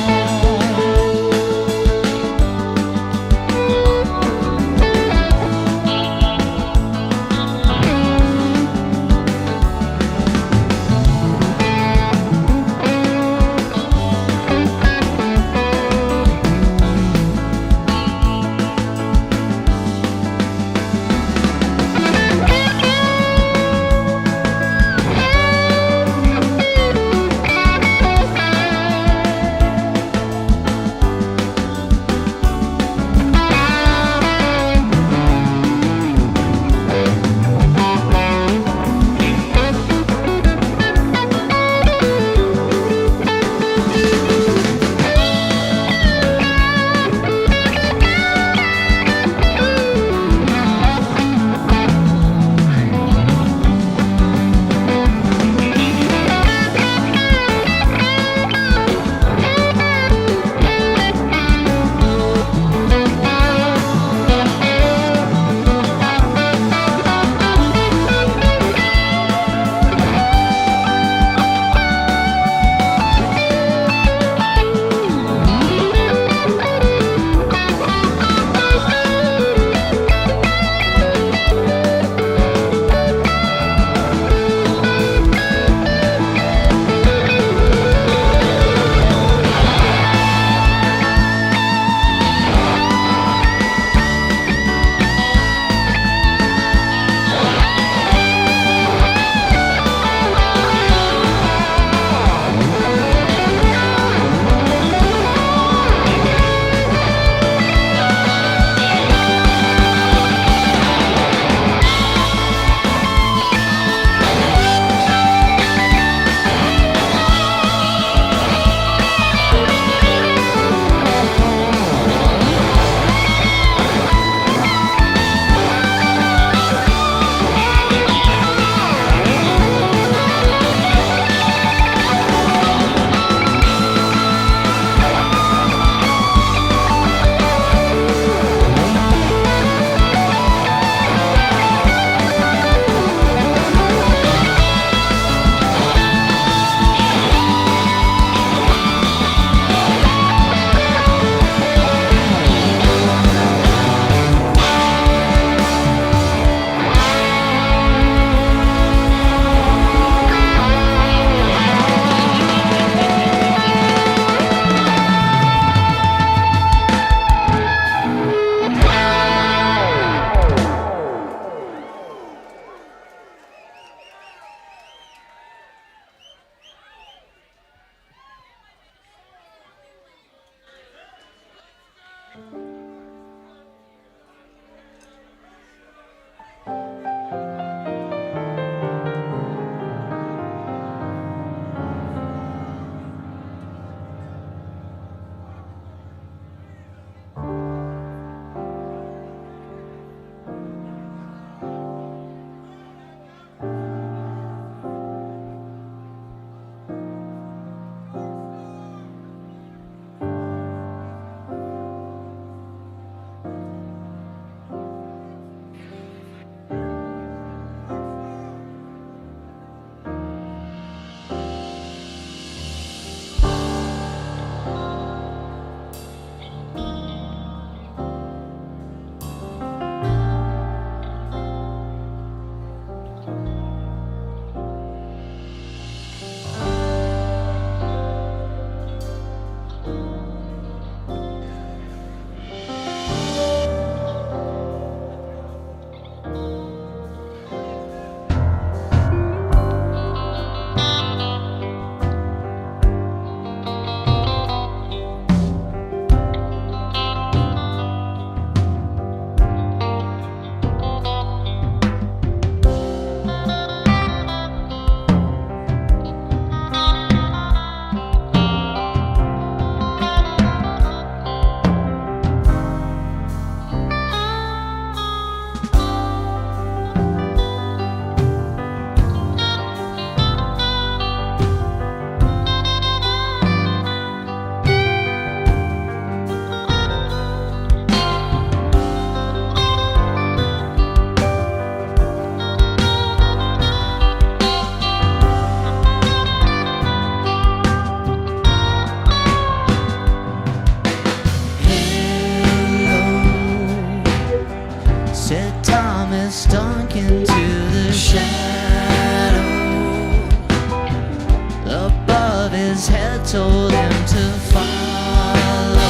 told him to follow.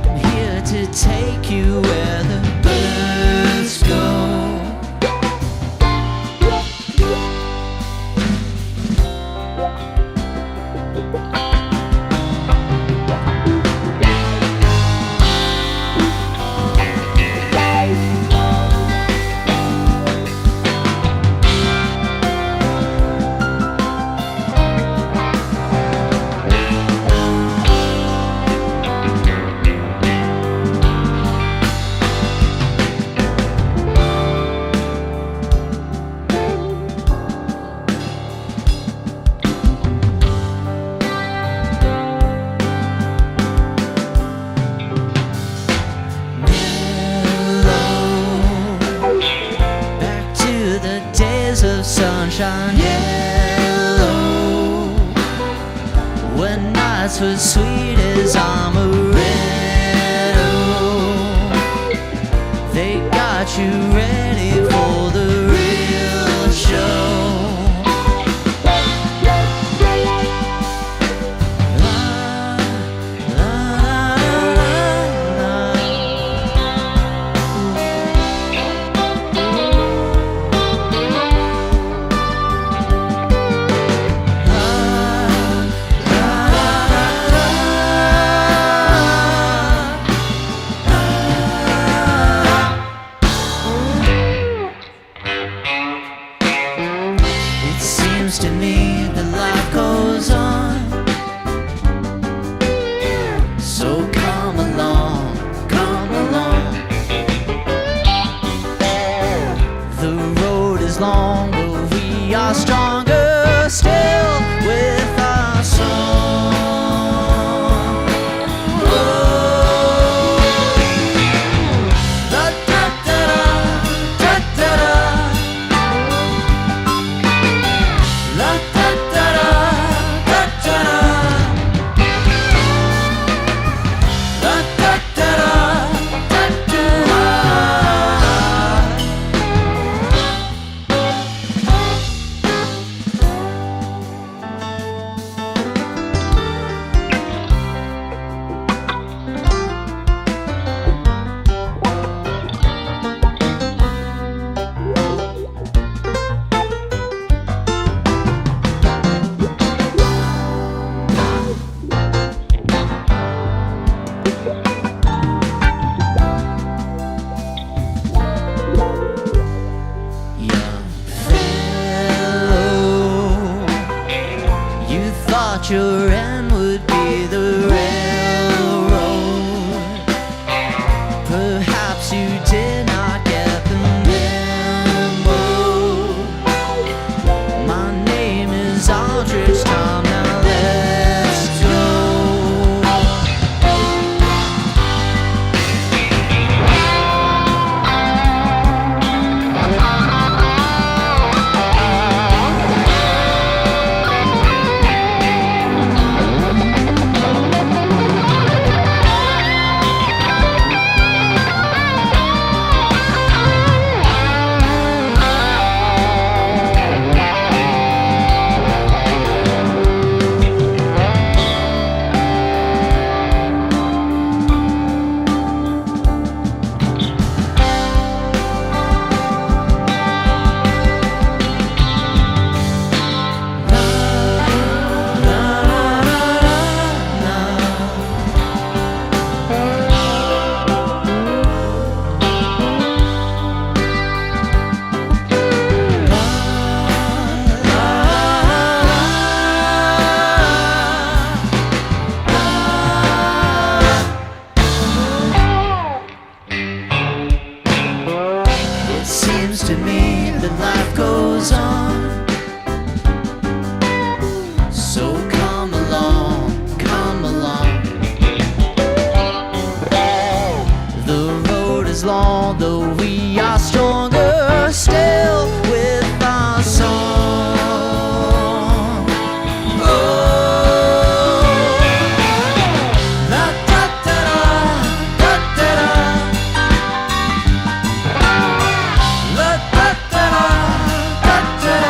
I'm here to take you where the birds go. Of sunshine yellow, when nights were sweet as amaretto. They got you ready for the real show. To me that life goes on, so come along, come along. The road is long, but we are stronger still with our song. Oh, da da da da da da. La da da da da da. La da da da da your end would be the railroad. Perhaps you did not get the memo. My name is Aldrich Tom, now let's go. To me that life goes on, so come along, come along. The road is long, though we are stronger still with our song. Oh, la da da da da da. La da da da da da.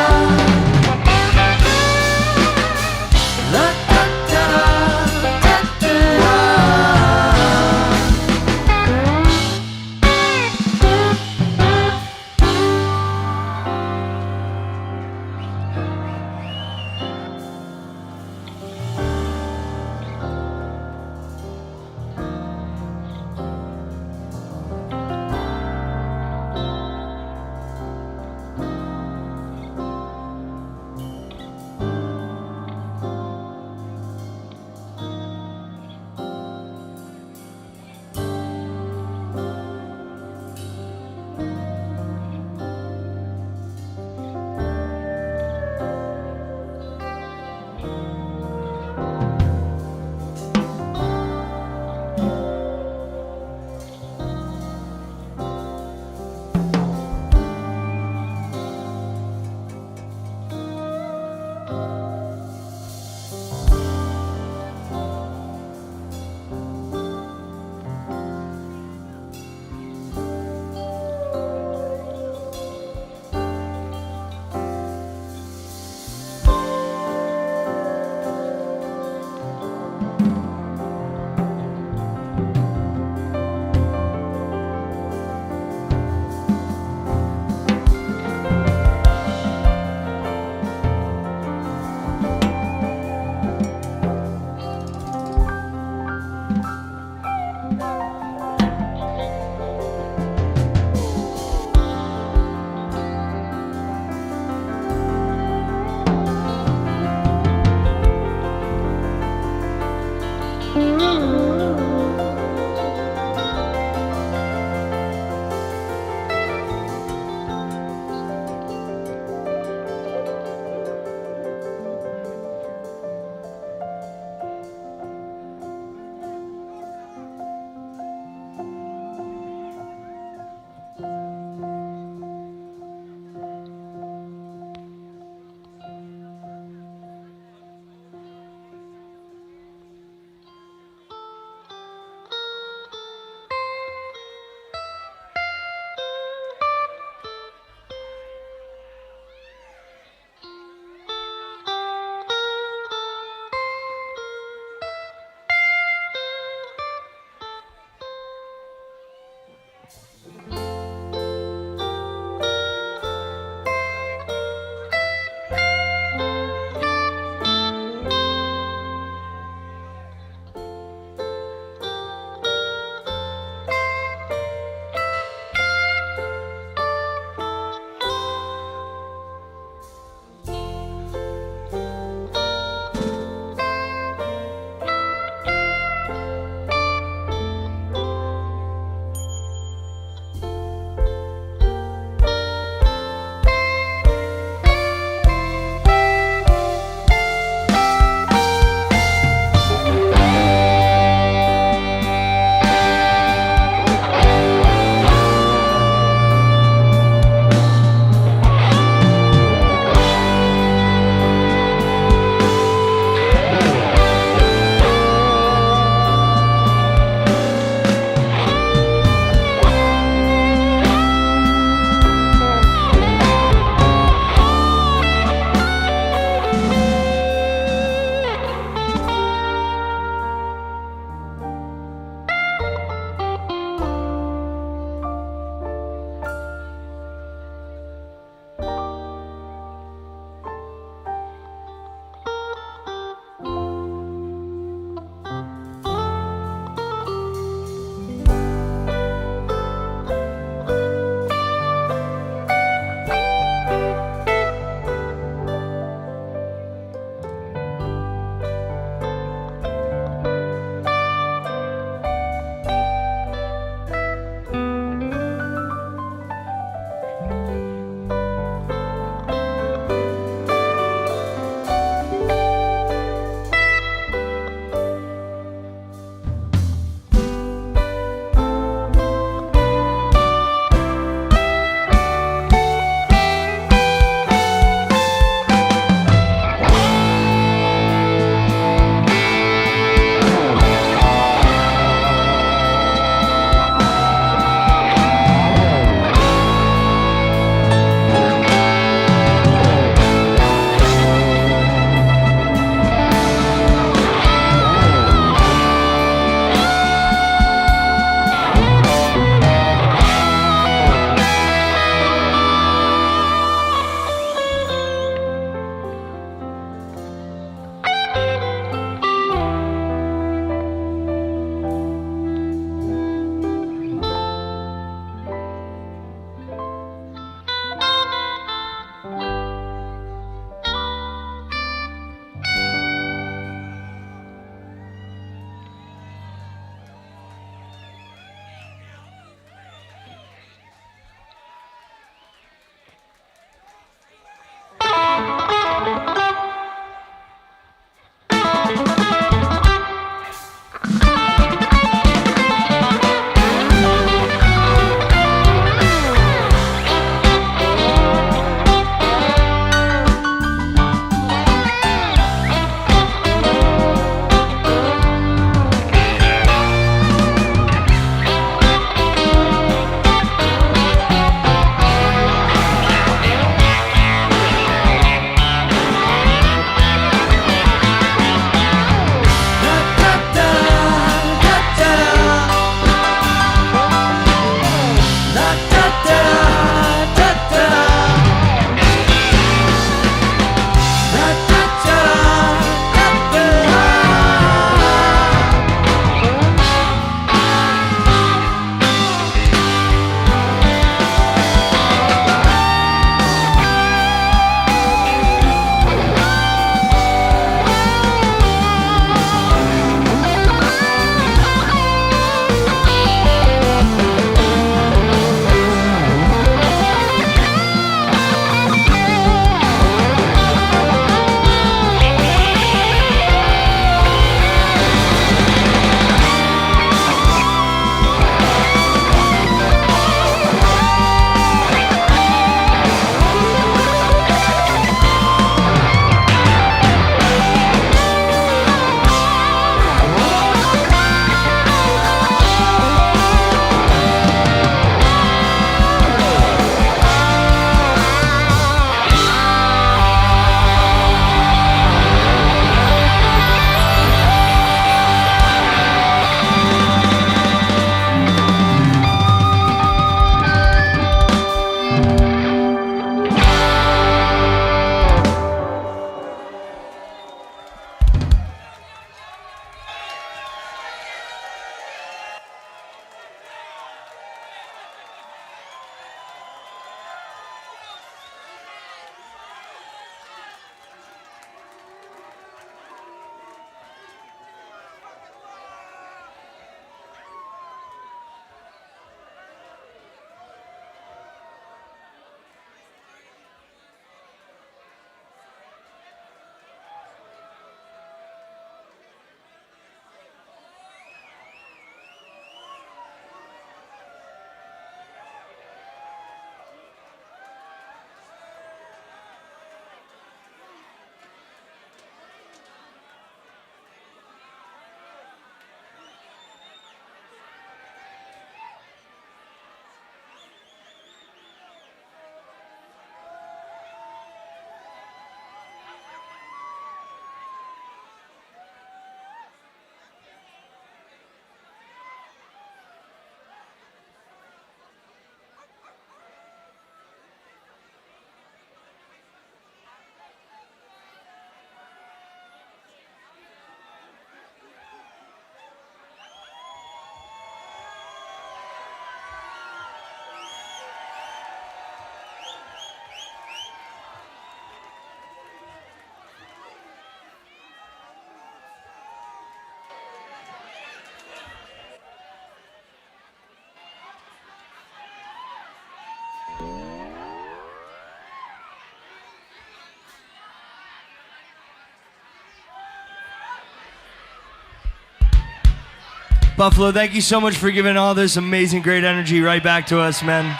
Buffalo, thank you so much for giving all this amazing, great energy right back to us, man.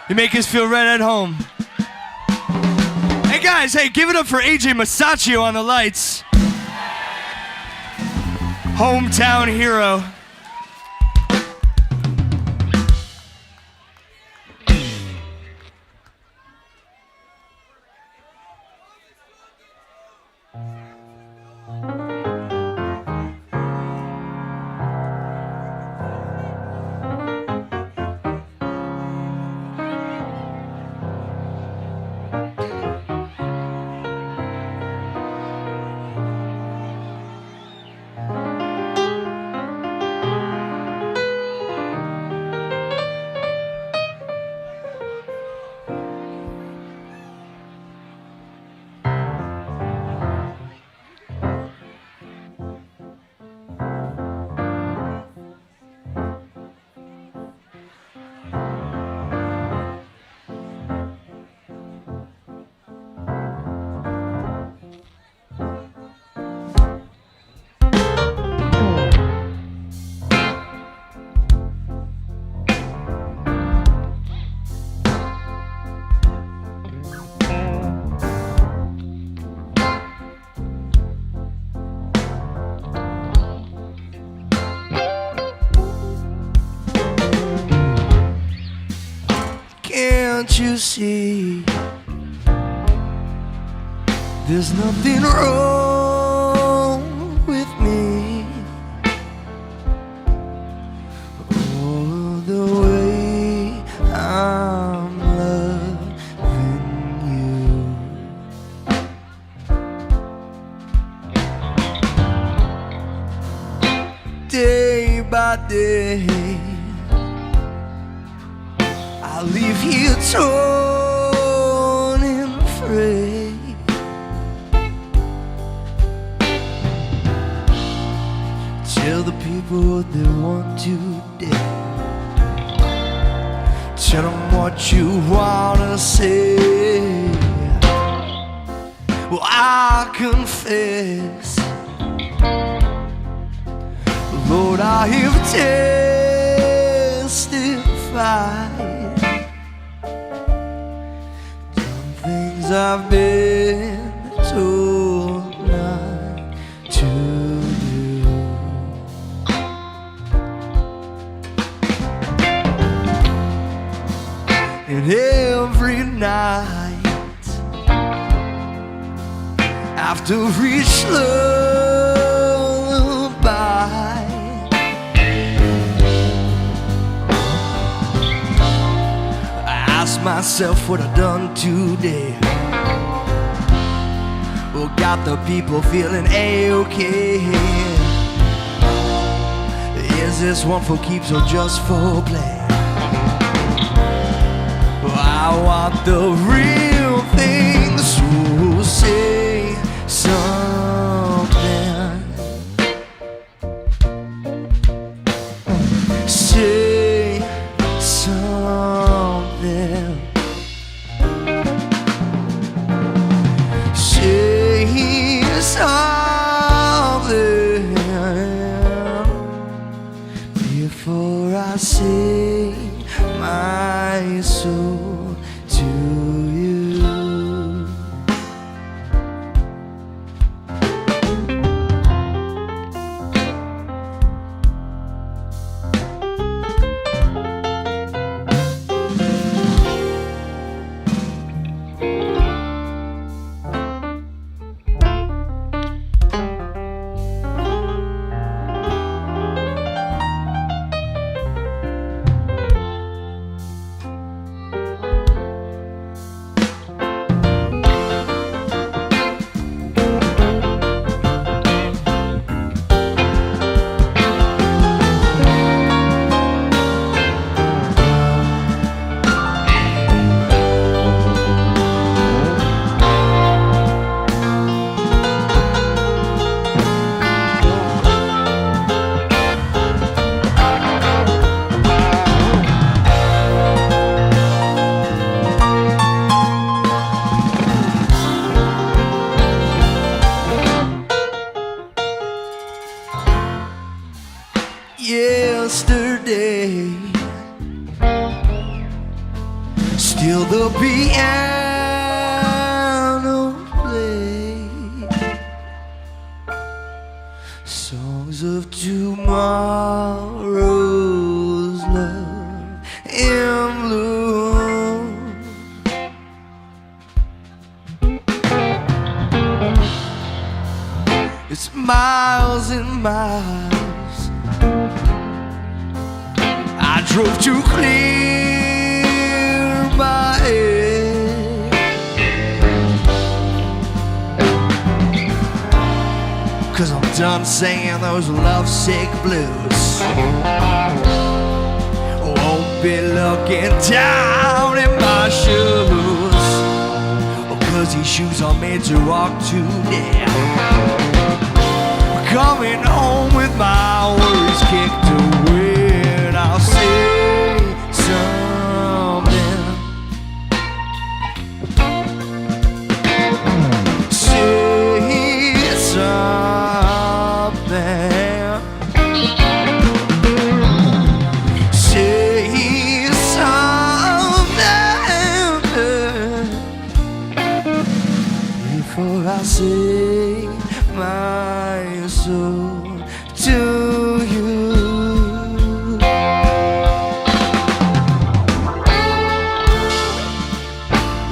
You make us feel right at home. Hey guys, hey, give it up for AJ Masaccio on the lights. Hometown hero. Can't you see? There's nothing wrong with me. Oh, the way I'm loving you. Day by day, I leave here torn and afraid. Tell the people what they want today. Tell them what you wanna say. Well, I confess, Lord, I have testified things I've been told not to do. And every night, after each lullaby, I ask myself what I've done today. Well, got the people feeling A-okay. Is this one for keeps or just for play? Well, I want the real thing, so say something. Say something. Say something before I say my soul to you. piano play songs of tomorrow's love in bloom. It's miles and miles I drove to clear my head, 'cause I'm done singing those lovesick blues. Won't be looking down in my shoes, 'cause these shoes are made to walk today. Coming home with my worries kicked away, and I'll say something. Say something. Say something before I say my soul to you.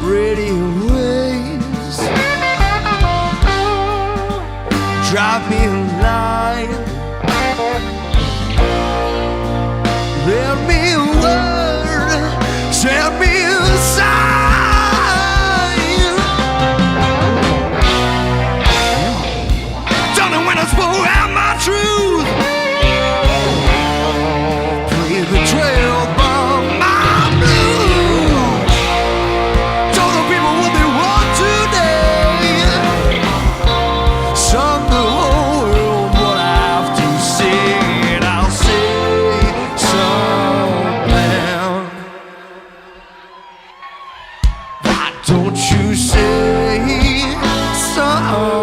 Radio waves drive me a line. Let me a word, send me a sign. Don't know when I spoke out my truth. Play the trail from my blues. Told the people what they want today. Sung the whole world what I have to say, and I'll say something. Why don't you say something?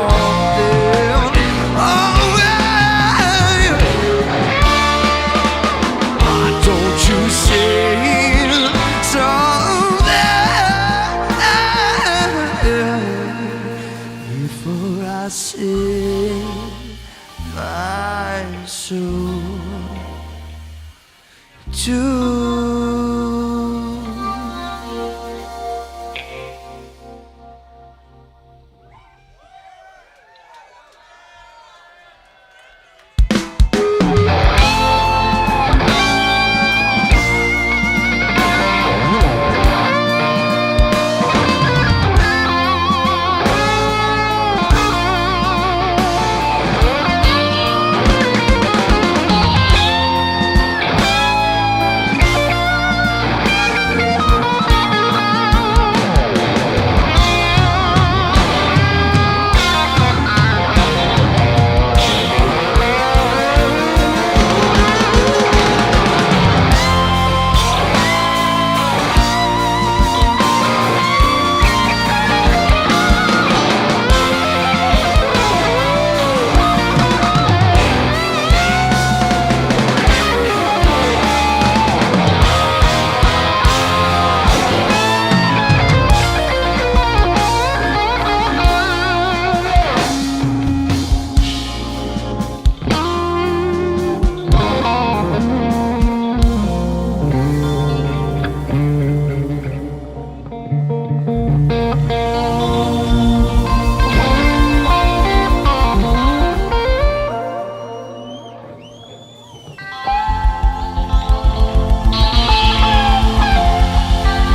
I say my soul to.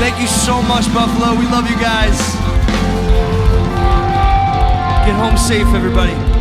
Thank you so much, Buffalo. We love you guys. Get home safe, everybody.